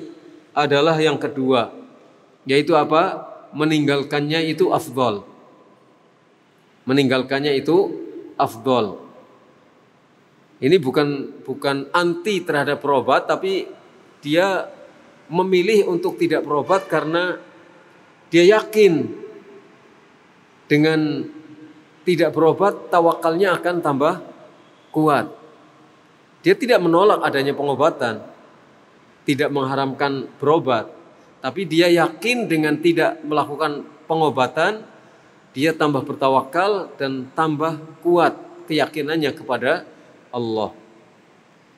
adalah yang kedua, yaitu apa? Meninggalkannya itu afdal. Meninggalkannya itu afdal. Ini bukan anti terhadap berobat, tapi dia memilih untuk tidak berobat karena dia yakin dengan tidak berobat tawakalnya akan tambah kuat. Dia tidak menolak adanya pengobatan, tidak mengharamkan berobat, tapi dia yakin dengan tidak melakukan pengobatan, dia tambah bertawakal dan tambah kuat keyakinannya kepada Allah.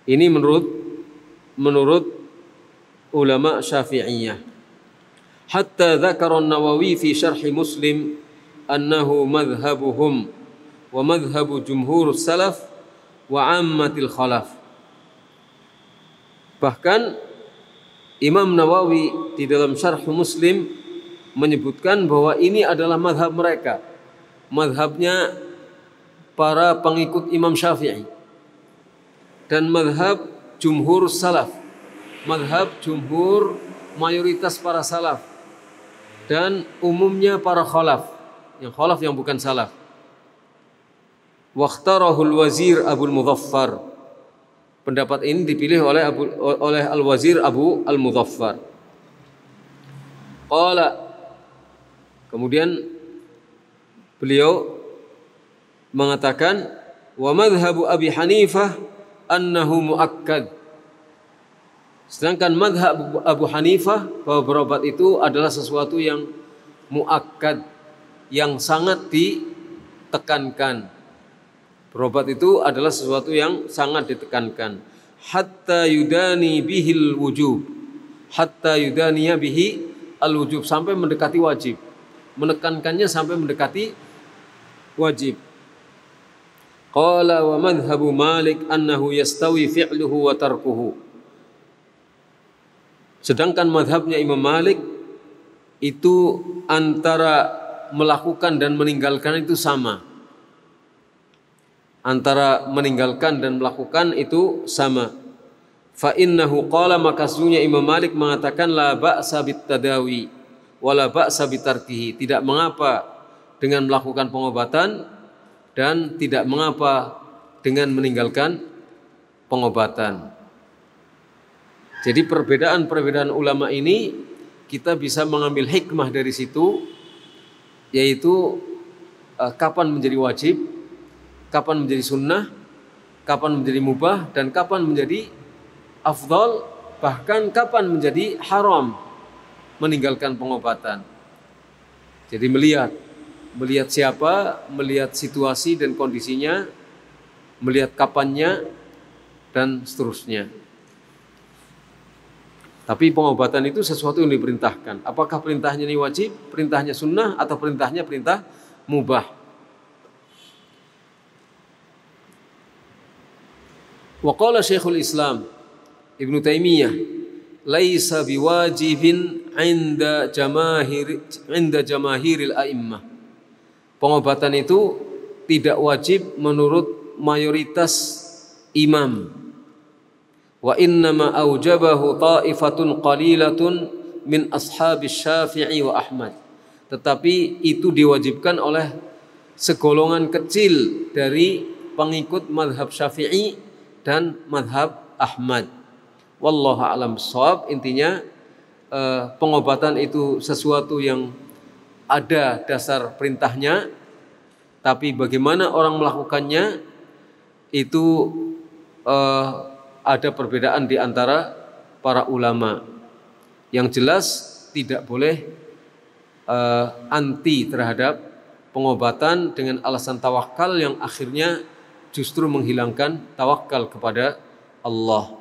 Ini menurut ulama Syafi'iyah. Hatta dzakara an-Nawawi fi syarh Muslim annahu madhhabuhum wa madhhabu jumhur salaf wa ammatil khalaf. Bahkan Imam Nawawi di dalam syarh Muslim menyebutkan bahwa ini adalah madhab mereka, madhabnya para pengikut Imam Syafi'i, dan madhab jumhur salaf, madhab jumhur mayoritas para salaf, dan umumnya para khalaf yang bukan salaf. Wakhtarahul wazir Abul Mudhaffar, pendapat ini dipilih oleh Al-Wazir Abu Al-Mudhaffar. Qala, kemudian beliau mengatakan, wa madhhabu Abi Hanifah annahu muakkad. Sedangkan madhab Abu Hanifah bahwa berobat itu adalah sesuatu yang muakkad, yang sangat ditekankan. Berobat itu adalah sesuatu yang sangat ditekankan. Hatta yudani bihil wujub, hatta yudaniya bihi al wujub, sampai mendekati wajib. Menekankannya sampai mendekati wajib. Qala wa madhhabu Malik annahu yastawi fi'luhu wa tarkuhu. Sedangkan madhabnya Imam Malik itu antara melakukan dan meninggalkan itu sama. Antara meninggalkan dan melakukan itu sama. Fa innahu qala, maka sesungguhnya Imam Malik mengatakan la ba'sa bit tadawi wala ba'sa bitarkihi, tidak mengapa dengan melakukan pengobatan dan tidak mengapa dengan meninggalkan pengobatan. Jadi perbedaan ulama ini kita bisa mengambil hikmah dari situ, yaitu kapan menjadi wajib, kapan menjadi sunnah, kapan menjadi mubah, dan kapan menjadi afdal, bahkan kapan menjadi haram meninggalkan pengobatan. Jadi melihat siapa, melihat situasi dan kondisinya, melihat kapannya, dan seterusnya. Tapi pengobatan itu sesuatu yang diperintahkan. Apakah perintahnya ini wajib, perintahnya sunnah, atau perintahnya perintah mubah? Wa qala Syekhul Islam Ibnu Taimiyah, laisa biwajibin 'inda jamaahiril a'immah. Pengobatan itu tidak wajib menurut mayoritas imam. Wa innama aujabahu ta'ifatun qalilatun min ashabis Syafi'i wa Ahmad. Tetapi itu diwajibkan oleh segolongan kecil dari pengikut mazhab Syafi'i dan madhab Ahmad. Wallahu a'lam bishawab. Intinya pengobatan itu sesuatu yang ada dasar perintahnya, tapi bagaimana orang melakukannya itu ada perbedaan di antara para ulama. Yang jelas tidak boleh anti terhadap pengobatan dengan alasan tawakal yang akhirnya justru menghilangkan tawakal kepada Allah.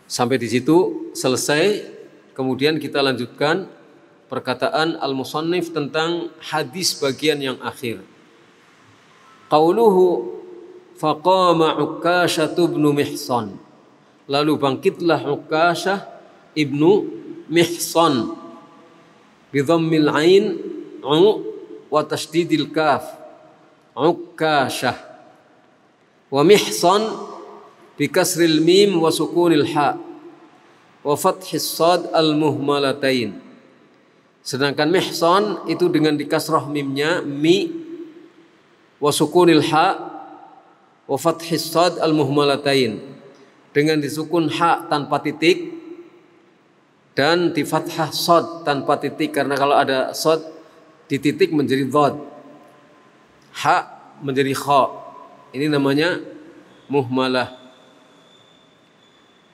Sampai di situ selesai. Kemudian kita lanjutkan perkataan al-musannif tentang hadis bagian yang akhir. Qauluhu faqama Ukkashah ibnu Mihsan. Lalu bangkitlah Ukkashah ibnu Mihsan bi dhammil ain wa tasydidil kaf. Ukkashah wa Mihsan bi kasril mim wa sukunil ha wa fathis sad al-muhmalatain. Sedangkan Mihsan itu dengan dikasrah mimnya mi wa sukunil ha wa fathis sad al-muhmalatain, dengan disukun ha tanpa titik dan di fathah sad tanpa titik, karena kalau ada sad di titik menjadi dhad, ha menjadi kha. Ini namanya muhmalah.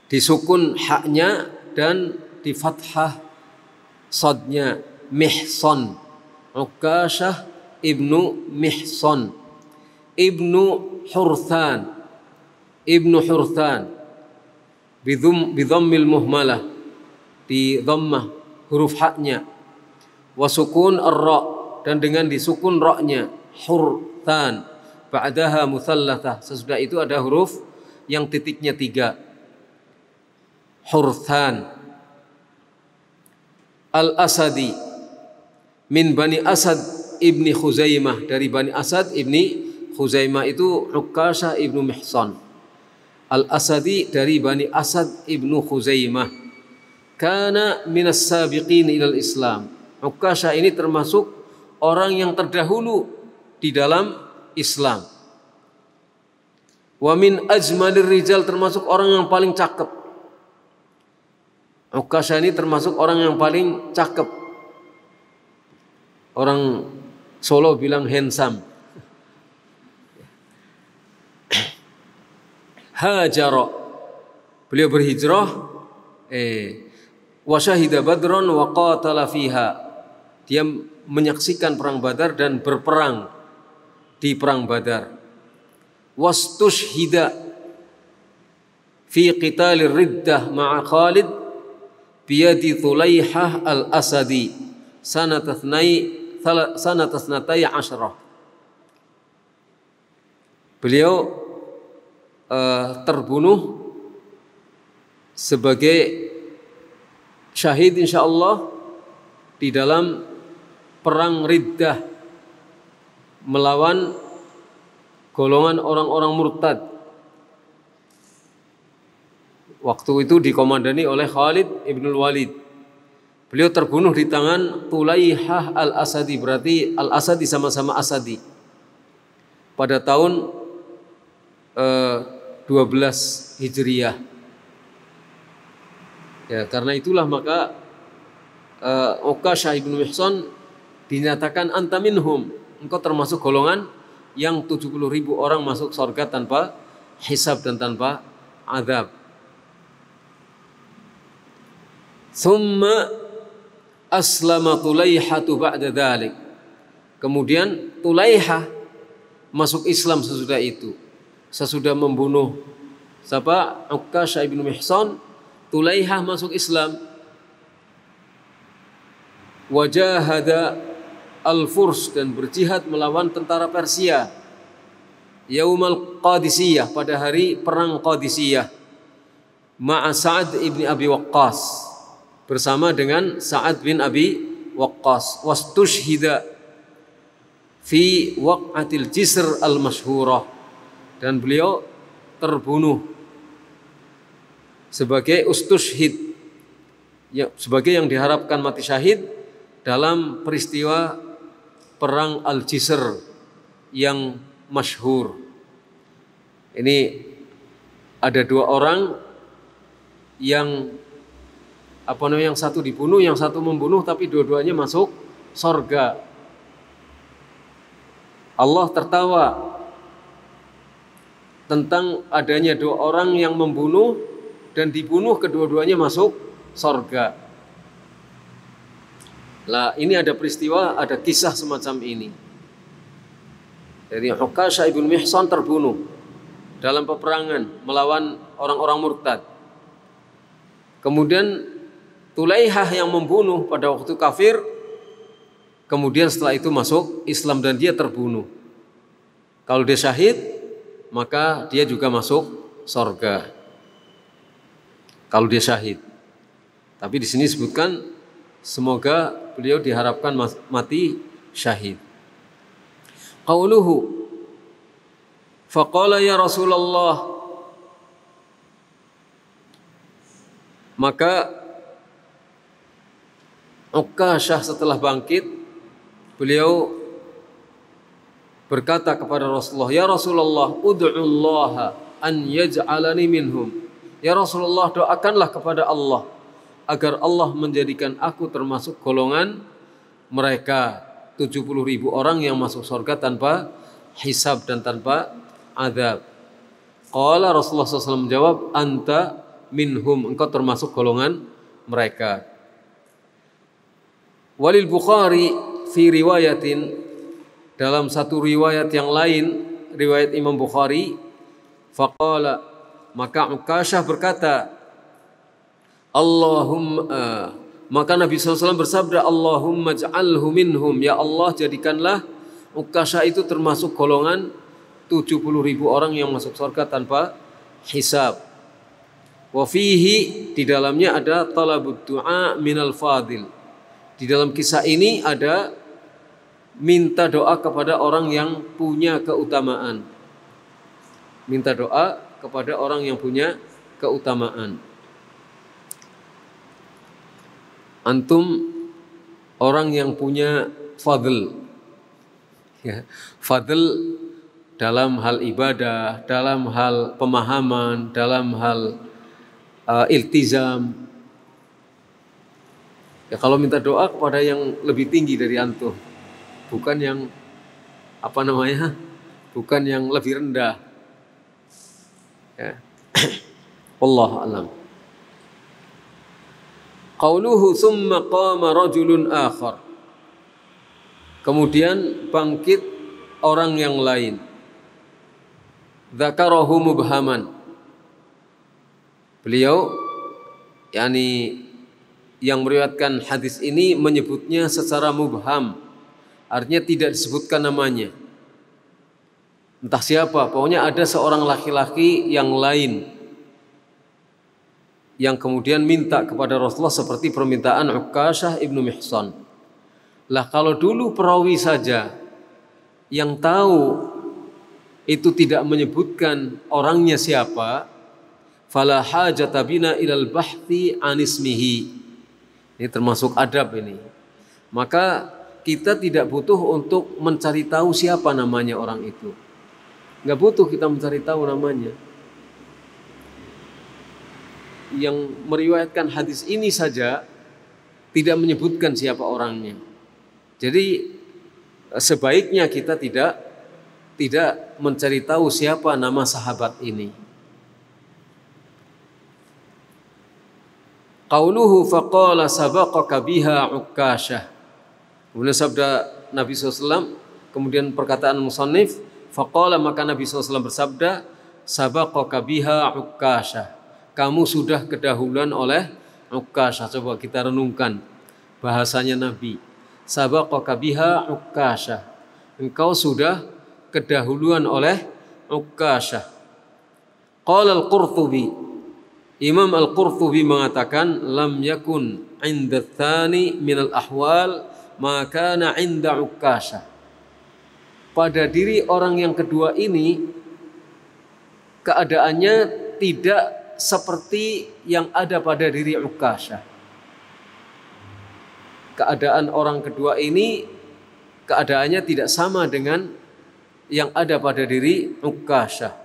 Disukun haknya dan di fathah sadnya. Mihsan, Ukkashah ibnu Mihsan ibnu Hurthan, bidhammil muhmalah, di dhammah huruf haknya, wa sukun ar-ra, dan dengan disukun ra-nya, Hurthan, ba'daha muthallathah, sesudah itu ada huruf yang titiknya 3. Hurthan al-Asadi min Bani Asad ibni Khuzaimah, dari Bani Asad ibni Khuzaimah itu Ukkashah ibnu Mihsan. Al-Asadi dari Bani Asad ibnu Khuzaimah. Kana minas sabiqin ilal Islam. Ukkashah ini termasuk orang yang terdahulu di dalam Islam. Wa min ajmalir rijal, termasuk orang yang paling cakep. Ukkashah ini termasuk orang yang paling cakep. Orang Solo bilang handsome. Hajara, beliau berhijrah, wa syahida badran wa qatala fiha, dia menyaksikan perang Badar dan berperang di perang Badar. Wastushhida fi qitalir riddah ma'a Khalid biyadi Thulaihah al-Asadi sanatathnai asyrah. Beliau terbunuh sebagai syahid insyaallah di dalam perang Riddah melawan golongan orang-orang murtad. Waktu itu dikomandani oleh Khalid ibnul Walid. Beliau terbunuh di tangan Thulaihah al-Asadi, berarti al-Asadi sama-sama Asadi, pada tahun 12 Hijriyah. Ya, karena itulah maka Ukkashah ibnu Mihsan dinyatakan anta minhum, engkau termasuk golongan yang 70.000 orang masuk surga tanpa hisab dan tanpa azab. Thumma aslama Thulaihatu ba'da dhalik. Kemudian Thulaihah masuk Islam sesudah itu. Sesudah membunuh siapa? Ukkashah ibnu Mihsan, Thulaihah masuk Islam. Wajahada al-Furs, dan berjihad melawan tentara Persia. Yaumal Qadisiyah, pada hari perang Qadisiyah. Ma'a Sa'ad ibn Abi Waqqas, bersama dengan Sa'ad bin Abi Waqqas. Wastushhida fi waq'atil Jisr al-masyhurah, dan beliau terbunuh sebagai ustushhid, ya, sebagai yang diharapkan mati syahid dalam peristiwa perang Al-Jisr yang masyhur. Ini ada 2 orang yang yang satu dibunuh, yang satu membunuh, tapi dua-duanya masuk surga. Allah tertawa tentang adanya 2 orang yang membunuh dan dibunuh, kedua-duanya masuk surga. Lah, ini ada peristiwa, ada kisah semacam ini. Jadi Ukashah ibn Mihsan terbunuh dalam peperangan melawan orang-orang murtad. Kemudian Tulaihah yang membunuh pada waktu kafir, kemudian setelah itu masuk Islam dan dia terbunuh. Kalau dia syahid, maka dia juga masuk surga. Kalau dia syahid. Tapi di sini disebutkan semoga beliau diharapkan mati syahid. Qauluhu faqala ya Rasulullah, maka Ukashah setelah bangkit beliau berkata kepada Rasulullah, ya Rasulullah, ud'ullaha an yaj'alani minhum. Ya Rasulullah, doakanlah kepada Allah agar Allah menjadikan aku termasuk golongan mereka 70.000 orang yang masuk surga tanpa hisab dan tanpa azab. Qala Rasulullah SAW menjawab, anta minhum, engkau termasuk golongan mereka. Walil Bukhari fi riwayatin, dalam satu riwayat yang lain, riwayat Imam Bukhari, faqala, maka Ukashah berkata, Allahumma, maka Nabi SAW bersabda, Allahumma ja'alhu minhum, ya Allah jadikanlah Ukashah itu termasuk golongan 70.000 orang yang masuk surga tanpa hisab. Wa fihi, di dalamnya ada talabud du'a minal fadil. Di dalam kisah ini ada minta doa kepada orang yang punya keutamaan. Minta doa kepada orang yang punya keutamaan. Antum orang yang punya fadl. Ya, fadl dalam hal ibadah, dalam hal pemahaman, dalam hal iltizam. Ya, kalau minta doa kepada yang lebih tinggi dari antum, bukan yang bukan yang lebih rendah. Ya. Wallahu a'lam. Qauluhu thumma qama rajulun akhar. Kemudian bangkit orang yang lain. Dzakarahu mubhaman. Beliau yang meriwayatkan hadis ini menyebutnya secara mubham. Artinya tidak disebutkan namanya. Entah siapa, pokoknya ada seorang laki-laki yang lain yang kemudian minta kepada Rasulullah seperti permintaan Ukashah ibnu Mihsan. Lah kalau dulu perawi saja yang tahu itu tidak menyebutkan orangnya siapa, fala hajata bina ilal bahthi an ismihi. Ini termasuk adab ini. Maka kita tidak butuh untuk mencari tahu siapa namanya orang itu. Enggak butuh kita mencari tahu namanya. Yang meriwayatkan hadis ini saja tidak menyebutkan siapa orangnya. Jadi sebaiknya kita tidak mencari tahu siapa nama sahabat ini. Qauluhu faqala sabaqaka biha Ukashah. Kemudian sabda Nabi SAW, kemudian perkataan musannif, faqala, maka Nabi SAW bersabda, sabaqaka biha Ukashah. Kamu sudah kedahuluan oleh Ukashah. Coba kita renungkan bahasanya Nabi. Sabaqaka biha Ukashah. Engkau sudah kedahuluan oleh Ukashah. Qala al-Qurtubi, Imam Al-Qurtubi mengatakan, lam yakun 'inda tsani min al-ahwal ma kana 'inda Ukashah. Pada diri orang yang kedua ini keadaannya tidak seperti yang ada pada diri Ukashah. Keadaan orang kedua ini keadaannya tidak sama dengan yang ada pada diri Ukashah.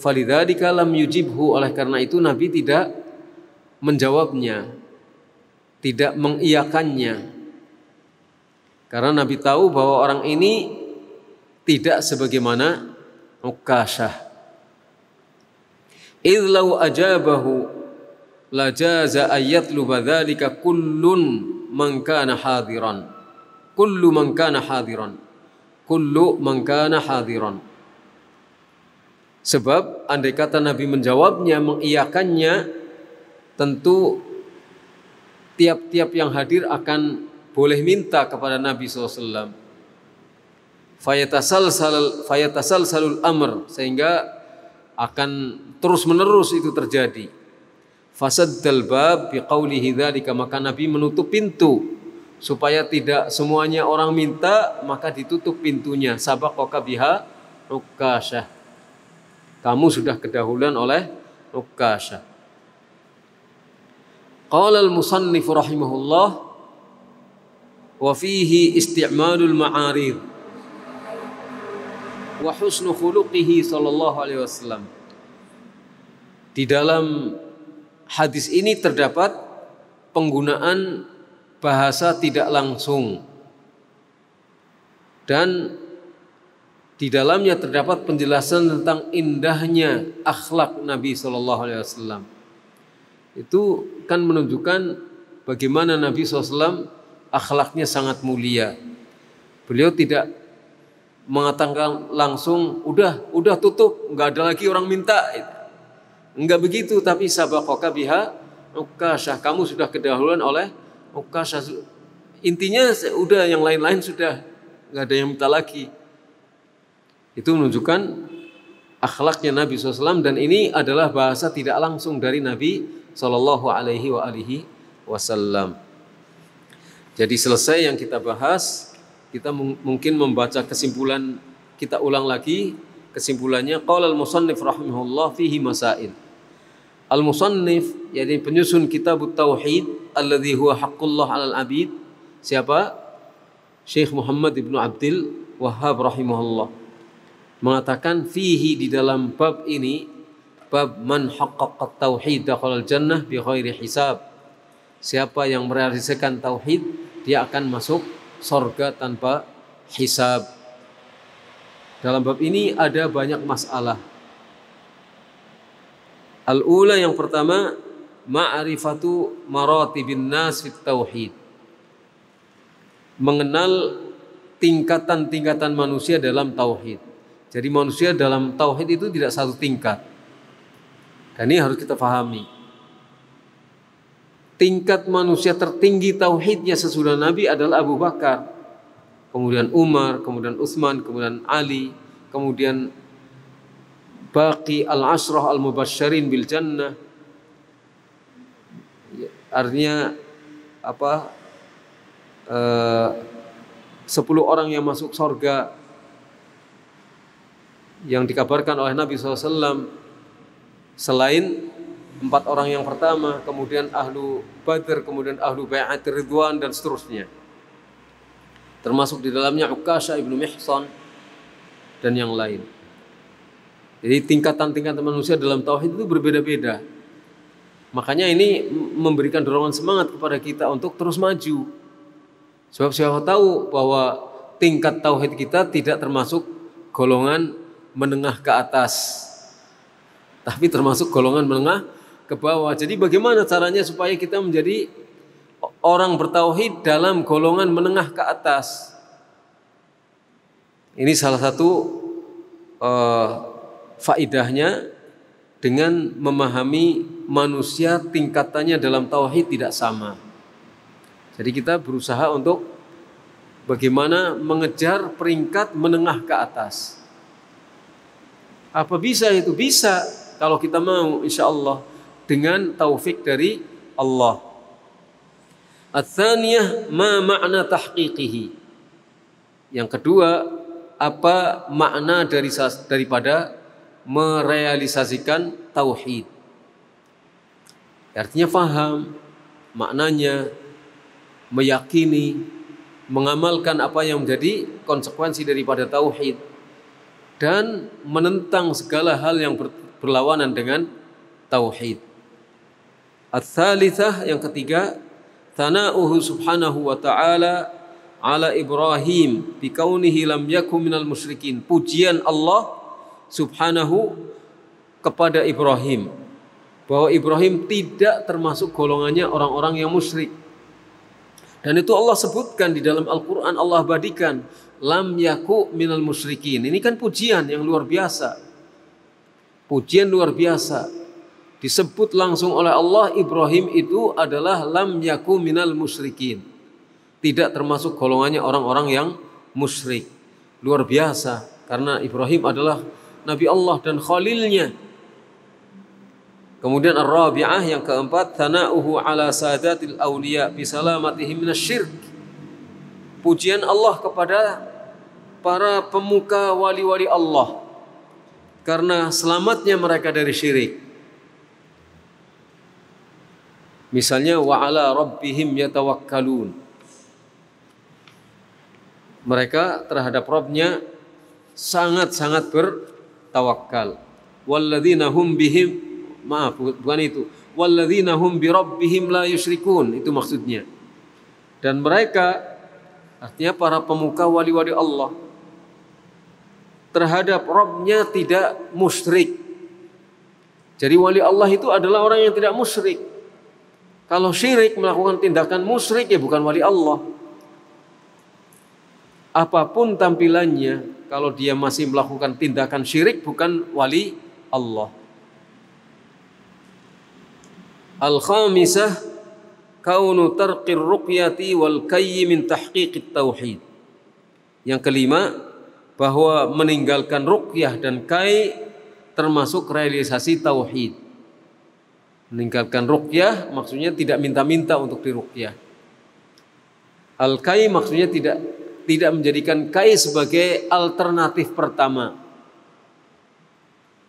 Falidzalika lam yujibhu, oleh karena itu Nabi tidak menjawabnya, tidak mengiyakannya. Karena Nabi tahu bahwa orang ini tidak sebagaimana Ukashah. Idz law ajabahu la jaza ayatluba dzalika kullu man kana hadiran. kullu man kana hadiran. Sebab andai kata Nabi menjawabnya, mengiyakannya, tentu tiap-tiap yang hadir akan boleh minta kepada Nabi SAW. Fayatasalsalul amr, sehingga akan terus menerus itu terjadi. Fasaddal bab biqaulihi dzalika, maka Nabi menutup pintu supaya tidak semuanya orang minta, maka ditutup pintunya. Sabaqaka biha Ukasyah, kamu sudah kedahuluan oleh Ukasyah. Qala al-musannif rahimahullah wa fihi isti'malul ma'arid wa husnu khuluqihi sallallahu alaihi wasallam. Di dalam hadis ini terdapat penggunaan bahasa tidak langsung, dan di dalamnya terdapat penjelasan tentang indahnya akhlak Nabi sallallahu alaihi wasallam. Itu kan menunjukkan bagaimana Nabi SAW akhlaknya sangat mulia. Beliau tidak mengatakan langsung, udah tutup, nggak ada lagi orang minta. Enggak begitu, tapi sabaqaka biha Ukasyah, kamu sudah kedahuluan oleh Ukasyah. Intinya udah, yang lain-lain sudah nggak ada yang minta lagi. Itu menunjukkan akhlaknya Nabi SAW, dan ini adalah bahasa tidak langsung dari Nabi Sallallahu Alaihi Wasallam. Jadi selesai yang kita bahas, kita mungkin membaca kesimpulan, kita ulang lagi kesimpulannya. Qala al-musannif rahimahullah fihi masail. Al-musannif, yakni penyusun kitab tauhid alladzi huwa haqqullah 'alal 'abid. Siapa? Syekh Muhammad ibnu Abdul Wahhab rahimahullah mengatakan fihi, di dalam bab ini, bab man haqqaqa tauhid dakhalal jannah bi ghairi hisab. Siapa yang merealisasikan tauhid, dia akan masuk surga tanpa hisab. Dalam bab ini ada banyak masalah. Al-ula, yang pertama, ma'rifatu maratibin nas fit tauhid. Mengenal tingkatan-tingkatan manusia dalam tauhid. Jadi manusia dalam tauhid itu tidak satu tingkat. Dan ini harus kita pahami. Tingkat manusia tertinggi tauhidnya sesudah Nabi adalah Abu Bakar, kemudian Umar, kemudian Utsman, kemudian Ali, kemudian baqi al-ashrah al-mubasysyirin bil jannah. Artinya apa? 10 orang yang masuk surga yang dikabarkan oleh Nabi SAW, selain 4 orang yang pertama, kemudian ahlu Badr, kemudian ahlu Bai'at Ridwan, dan seterusnya. Termasuk di dalamnya Ukasyah ibnu Mihsan dan yang lain. Jadi tingkatan-tingkatan manusia dalam tauhid itu berbeda-beda. Makanya ini memberikan dorongan semangat kepada kita untuk terus maju. Sebab siapa tahu bahwa tingkat tauhid kita tidak termasuk golongan menengah ke atas, tapi termasuk golongan menengah ke bawah. Jadi bagaimana caranya supaya kita menjadi orang bertauhid dalam golongan menengah ke atas? Ini salah satu faidahnya dengan memahami manusia tingkatannya dalam tauhid tidak sama. Jadi kita berusaha untuk bagaimana mengejar peringkat menengah ke atas. Apa bisa itu? Bisa kalau kita mau, insya Allah, dengan taufik dari Allah. Ats-tsaniyah, ma ma'na tahqiqihi. Yang kedua, apa makna daripada merealisasikan tauhid? Artinya faham maknanya, meyakini, mengamalkan apa yang menjadi konsekuensi daripada tauhid, dan menentang segala hal yang berlawanan dengan tauhid. Ats-tsalitsah, yang ketiga, tsana'uhu subhanahu wa ta'ala ala Ibrahim bi kaunihi lam yakun minal musyrikin. Pujian Allah subhanahu kepada Ibrahim, bahwa Ibrahim tidak termasuk golongannya orang-orang yang musyrik. Dan itu Allah sebutkan di dalam Al-Quran, Allah abadikan, lam yaku minal musyrikin. Ini kan pujian yang luar biasa. Pujian luar biasa. Disebut langsung oleh Allah, Ibrahim itu adalah lam yaku minal musyrikin. Tidak termasuk golongannya orang-orang yang musyrik. Luar biasa. Karena Ibrahim adalah Nabi Allah dan Khalilnya. Kemudian ar-rabi'ah yang keempat, thana'uhu ala sadatil awliya bisalamatihim minasyirk. Pujian Allah kepada para pemuka wali-wali Allah karena selamatnya mereka dari syirik. Misalnya wa ala rabbihim yatawakkalun. Mereka terhadap Rabbnya sangat-sangat bertawakal. Walladzina hum bihim, maaf bukan itu, walladzina hum bi rabbihim la yusyrikun, itu maksudnya. Dan mereka, artinya para pemuka wali-wali Allah, terhadap Rabbnya tidak musyrik. Jadi wali Allah itu adalah orang yang tidak musyrik. Kalau syirik, melakukan tindakan musyrik, ya bukan wali Allah. Apapun tampilannya, kalau dia masih melakukan tindakan syirik, bukan wali Allah. Al-khamisah, kaunu tarqir ruqyati wal kayyi min tahqiqit tauhid. Yang kelima, bahwa meninggalkan ruqyah dan kai termasuk realisasi tauhid. Meninggalkan ruqyah maksudnya tidak minta-minta untuk diruqyah. Al-kai maksudnya tidak menjadikan kai sebagai alternatif pertama.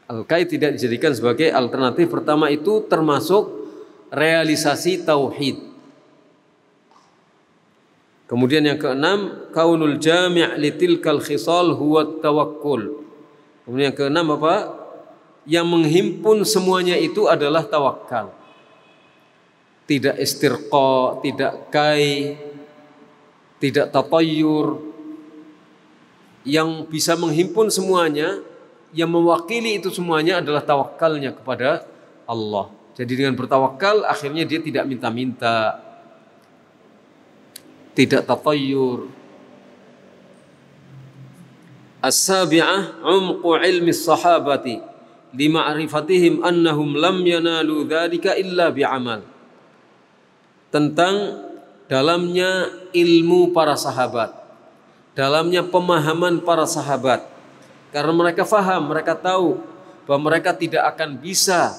Al-kai tidak dijadikan sebagai alternatif pertama, itu termasuk realisasi tauhid. Kemudian yang keenam, kaunul jami' litilkal khisal huwa tawakkul. Kemudian yang keenam apa? Yang menghimpun semuanya itu adalah tawakal. Tidak istirqa, tidak kai, tidak tatayyur. Yang bisa menghimpun semuanya, yang mewakili itu semuanya adalah tawakalnya kepada Allah. Jadi dengan bertawakal akhirnya dia tidak minta-minta, tidak tatayyur. As-sabi'ah umqu ilmi sahabati lima'rifatihim annahum lam yanalu dzalika illa bi'amal. Tentang dalamnya ilmu para sahabat, dalamnya pemahaman para sahabat. Karena mereka faham, mereka tahu bahwa mereka tidak akan bisa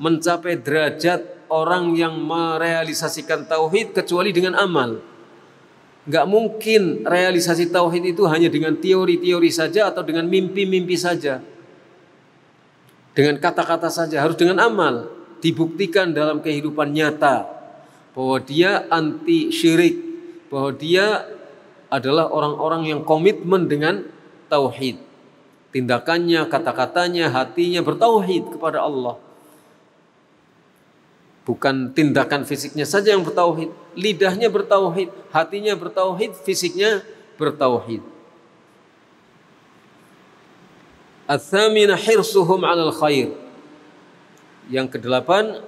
mencapai derajat orang yang merealisasikan tauhid kecuali dengan amal. Enggak mungkin realisasi tauhid itu hanya dengan teori-teori saja atau dengan mimpi-mimpi saja, dengan kata-kata saja, harus dengan amal. Dibuktikan dalam kehidupan nyata bahwa dia anti syirik, bahwa dia adalah orang-orang yang komitmen dengan tauhid. Tindakannya, kata-katanya, hatinya bertauhid kepada Allah. Bukan tindakan fisiknya saja yang bertauhid, lidahnya bertauhid, hatinya bertauhid, fisiknya bertauhid. Ats-tsamina hirsuhum 'alal khair. Yang kedelapan,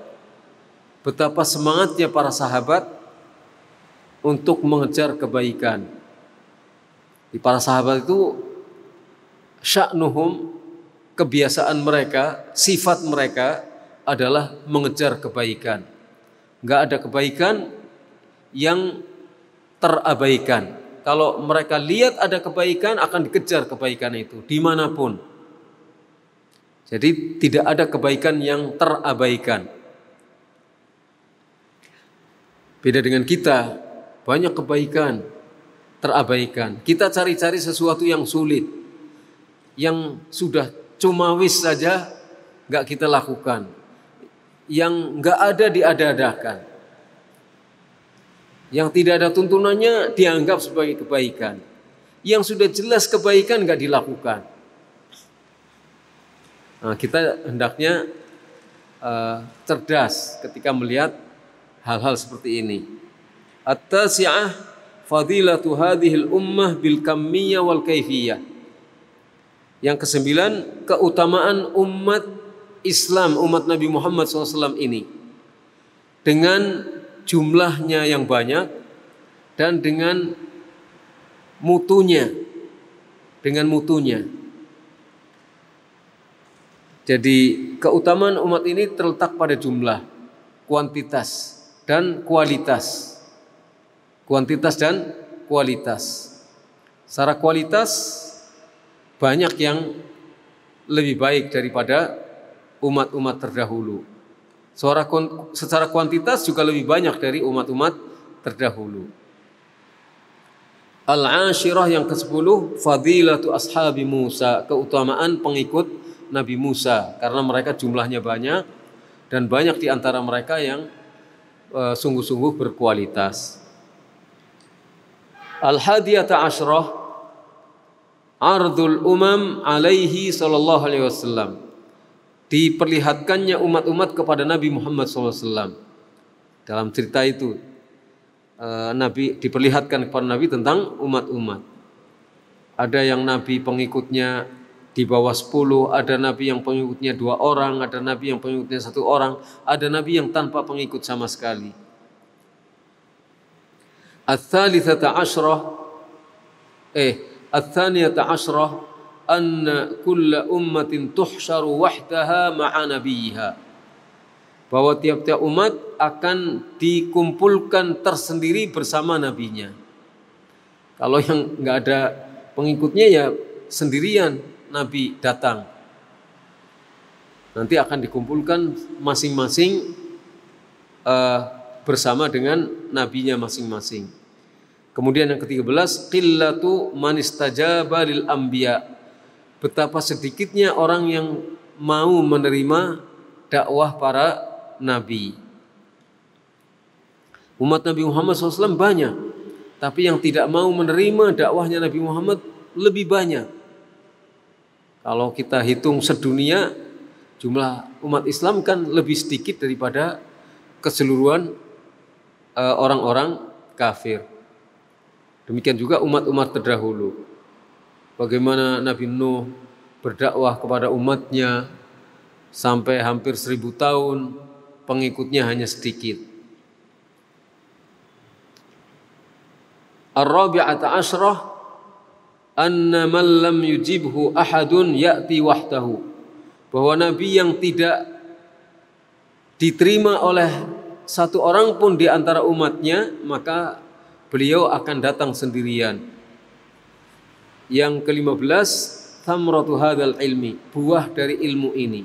betapa semangatnya para sahabat untuk mengejar kebaikan. Di para sahabat itu sya'nuhum, kebiasaan mereka, sifat mereka adalah mengejar kebaikan. Enggak ada kebaikan yang terabaikan. Kalau mereka lihat ada kebaikan, akan dikejar kebaikan itu dimanapun. Jadi tidak ada kebaikan yang terabaikan. Beda dengan kita, banyak kebaikan terabaikan. Kita cari-cari sesuatu yang sulit, yang sudah cuma wis saja enggak kita lakukan, yang enggak ada diada-adakan, yang tidak ada tuntunannya dianggap sebagai kebaikan, yang sudah jelas kebaikan enggak dilakukan. Nah, kita hendaknya cerdas ketika melihat hal-hal seperti ini. At-tasi'ah fadilatu hadhil ummah bil kammiyah wal kaifiyah. Yang kesembilan, keutamaan umat Islam, umat Nabi Muhammad SAW ini dengan jumlahnya yang banyak dan dengan mutunya. Jadi keutamaan umat ini terletak pada jumlah, kuantitas dan kualitas. Secara kualitas banyak yang lebih baik daripada umat-umat terdahulu. Secara kuantitas juga lebih banyak dari umat-umat terdahulu. Al-ashirah yang ke-10, fadilatu ashabi Musa, keutamaan pengikut Nabi Musa, karena mereka jumlahnya banyak dan banyak di antara mereka yang sungguh-sungguh berkualitas. Al-hadiyata asyrah, ardul umam alaihi sallallahu alaihi wasallam, diperlihatkannya umat-umat kepada Nabi Muhammad SAW. Dalam cerita itu Nabi diperlihatkan kepada Nabi tentang umat-umat. Ada yang Nabi pengikutnya di bawah 10, ada Nabi yang pengikutnya 2 orang, ada Nabi yang pengikutnya 1 orang, ada Nabi yang tanpa pengikut sama sekali. Ats-tsaniyata asyrah anna kulla ummatin tuhsyaru wahdaha ma'a nabiyha, bahwa tiap-tiap umat akan dikumpulkan tersendiri bersama nabinya. Kalau yang nggak ada pengikutnya ya sendirian Nabi datang. Nanti akan dikumpulkan masing-masing bersama dengan nabinya masing-masing. Kemudian yang ke-13, qillatu man istajaba lil anbiya, betapa sedikitnya orang yang mau menerima dakwah para nabi. Umat Nabi Muhammad SAW banyak, tapi yang tidak mau menerima dakwahnya Nabi Muhammad lebih banyak. Kalau kita hitung sedunia, jumlah umat Islam kan lebih sedikit daripada keseluruhan orang-orang kafir. Demikian juga umat-umat terdahulu. Bagaimana Nabi Nuh berdakwah kepada umatnya sampai hampir 1000 tahun, pengikutnya hanya sedikit. Ar-rabi'ata asyrah anna man lam yujibhu ahadun ya'ti wahdahu, bahwa Nabi yang tidak diterima oleh satu orang pun di antara umatnya, maka beliau akan datang sendirian. Yang ke-15, thamratu hadzal ilmi, buah dari ilmu ini.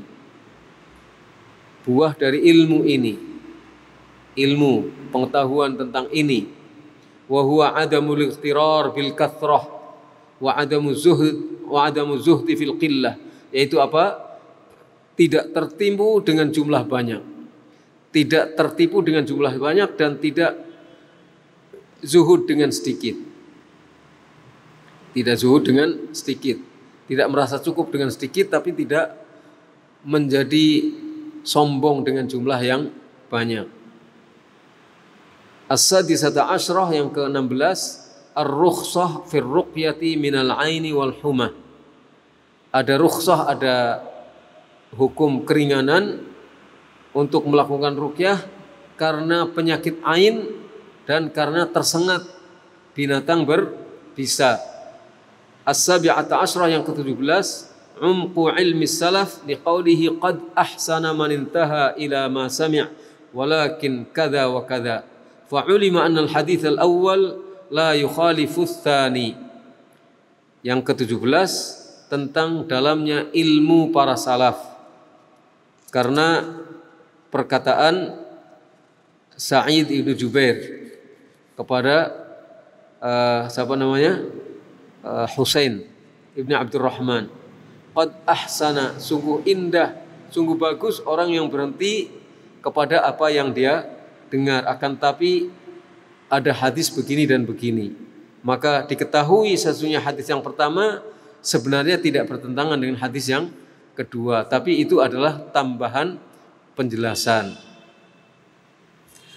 Buah dari ilmu ini, ilmu pengetahuan tentang ini. Wa huwa adamul ightirar bil kathrah wa adamu zuhdi fil qillah, yaitu apa? Tidak tertipu dengan jumlah banyak. Tidak tertipu dengan jumlah banyak dan tidak zuhud dengan sedikit. Tidak zuhud dengan sedikit. Tidak merasa cukup dengan sedikit, tapi tidak menjadi sombong dengan jumlah yang banyak. As-sadisata asyrah yang ke-16, ar-rukhsah fir ruqyati minal aini wal humah. Ada rukhsah, ada hukum keringanan untuk melakukan ruqyah karena penyakit ain dan karena tersengat binatang berbisa. As-sabi'ata asyrah yang ke-17, umqu ilmi salaf liqaulihi qad ahsana man intaha ila ma sami' walakin kadza wa kadza fa'ulima anna al-hadits al-awwal la yukhalifu ats-tsani. Yang ke-17 tentang dalamnya ilmu para salaf, karena perkataan Sa'id ibn Jubair kepada Husain ibn Abdurrahman, qad ahsana, sungguh indah, sungguh bagus orang yang berhenti kepada apa yang dia dengar, akan tapi ada hadis begini dan begini. Maka diketahui sesungguhnya hadis yang pertama sebenarnya tidak bertentangan dengan hadis yang kedua, tapi itu adalah tambahan penjelasan.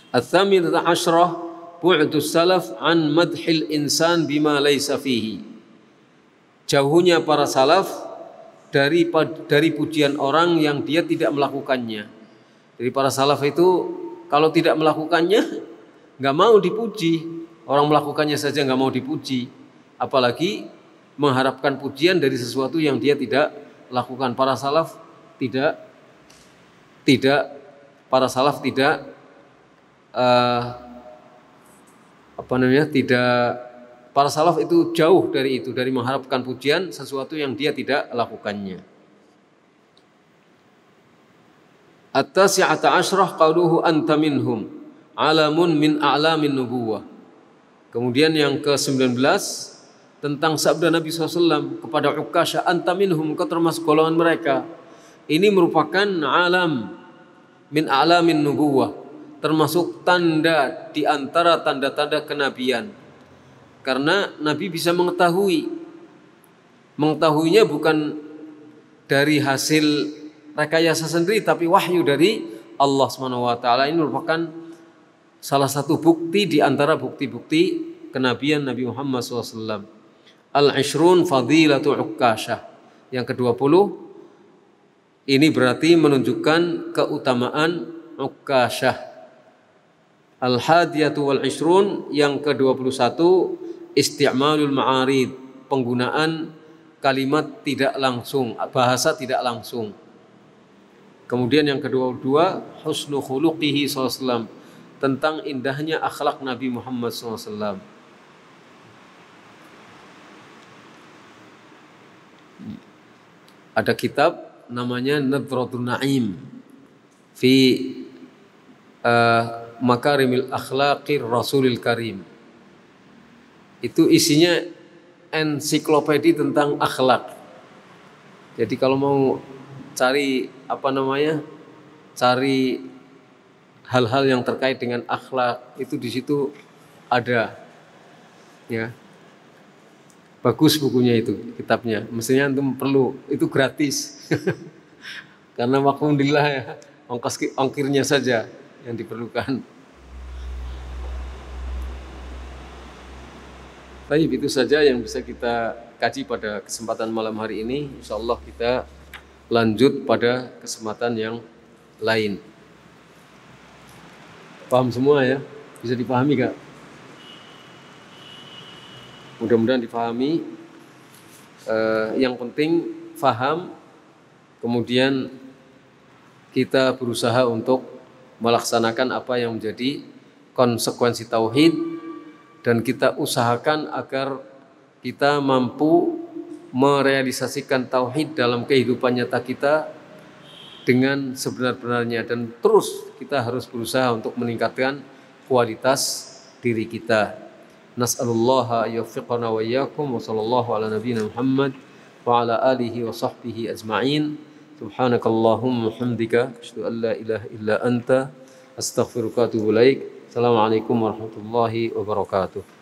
Ats-tsaminata asyrah bu'dus salaf an madhil insan bima laysa fihi, jauhnya para salaf dari pujian orang yang dia tidak melakukannya. Jadi para salaf itu kalau tidak melakukannya nggak mau dipuji. Orang melakukannya saja nggak mau dipuji, apalagi mengharapkan pujian dari sesuatu yang dia tidak lakukan. Para salaf tidak para salaf itu jauh dari itu, dari mengharapkan pujian sesuatu yang dia tidak lakukannya. At-tasi'ata asyrah qauluhu anta minhum alamun min a'lamin nubuwah. Kemudian yang ke-19 tentang sabda Nabi SAW kepada Ukasyah, anta minhum, kau termasuk golongan mereka. Ini merupakan alam min a'lamin nubuwah, termasuk tanda di antara tanda-tanda kenabian. Karena Nabi bisa mengetahuinya bukan dari hasil rekayasa sendiri, tapi wahyu dari Allah SWT. Ini merupakan salah satu bukti di antara bukti-bukti kenabian Nabi Muhammad SAW. Al-Ishrun Fadilatu Ukasyah. Yang ke-20, ini berarti menunjukkan keutamaan Ukasyah. Al-Hadiyatu wal-Ishrun, yang ke-21, isti'malul ma'arid, penggunaan kalimat tidak langsung, bahasa tidak langsung. Kemudian yang ke-22, husnu khuluqihi SAW, tentang indahnya akhlak Nabi Muhammad SAW. Ada kitab namanya Nadratun Na'im fi Makarimil Akhlaqir Rasulil Karim. Itu isinya ensiklopedi tentang akhlak. Jadi kalau mau cari cari hal-hal yang terkait dengan akhlak, itu di situ ada, ya. Bagus bukunya itu, kitabnya. Mestinya antum perlu, itu gratis. Karena maklumillah ya, ongkirnya saja yang diperlukan. Baik, itu saja yang bisa kita kaji pada kesempatan malam hari ini. Insyaallah kita lanjut pada kesempatan yang lain. Paham semua ya? Bisa dipahami gak? Mudah-mudahan dipahami. Yang penting faham, kemudian kita berusaha untuk melaksanakan apa yang menjadi konsekuensi tauhid, dan kita usahakan agar kita mampu merealisasikan tauhid dalam kehidupan nyata kita dengan sebenar-benarnya, dan terus kita harus berusaha untuk meningkatkan kualitas diri kita. Nas'alullaha yuwaffiqana wa iyyakum wa sallallahu ala nabiyyina Muhammad wa ala alihi wa sahbihi ajma'in. Subhanakallahumma hamdika asyhadu an la ilaha illa anta astaghfiruka wa atubu ilaik. Assalamualaikum warahmatullahi wabarakatuh.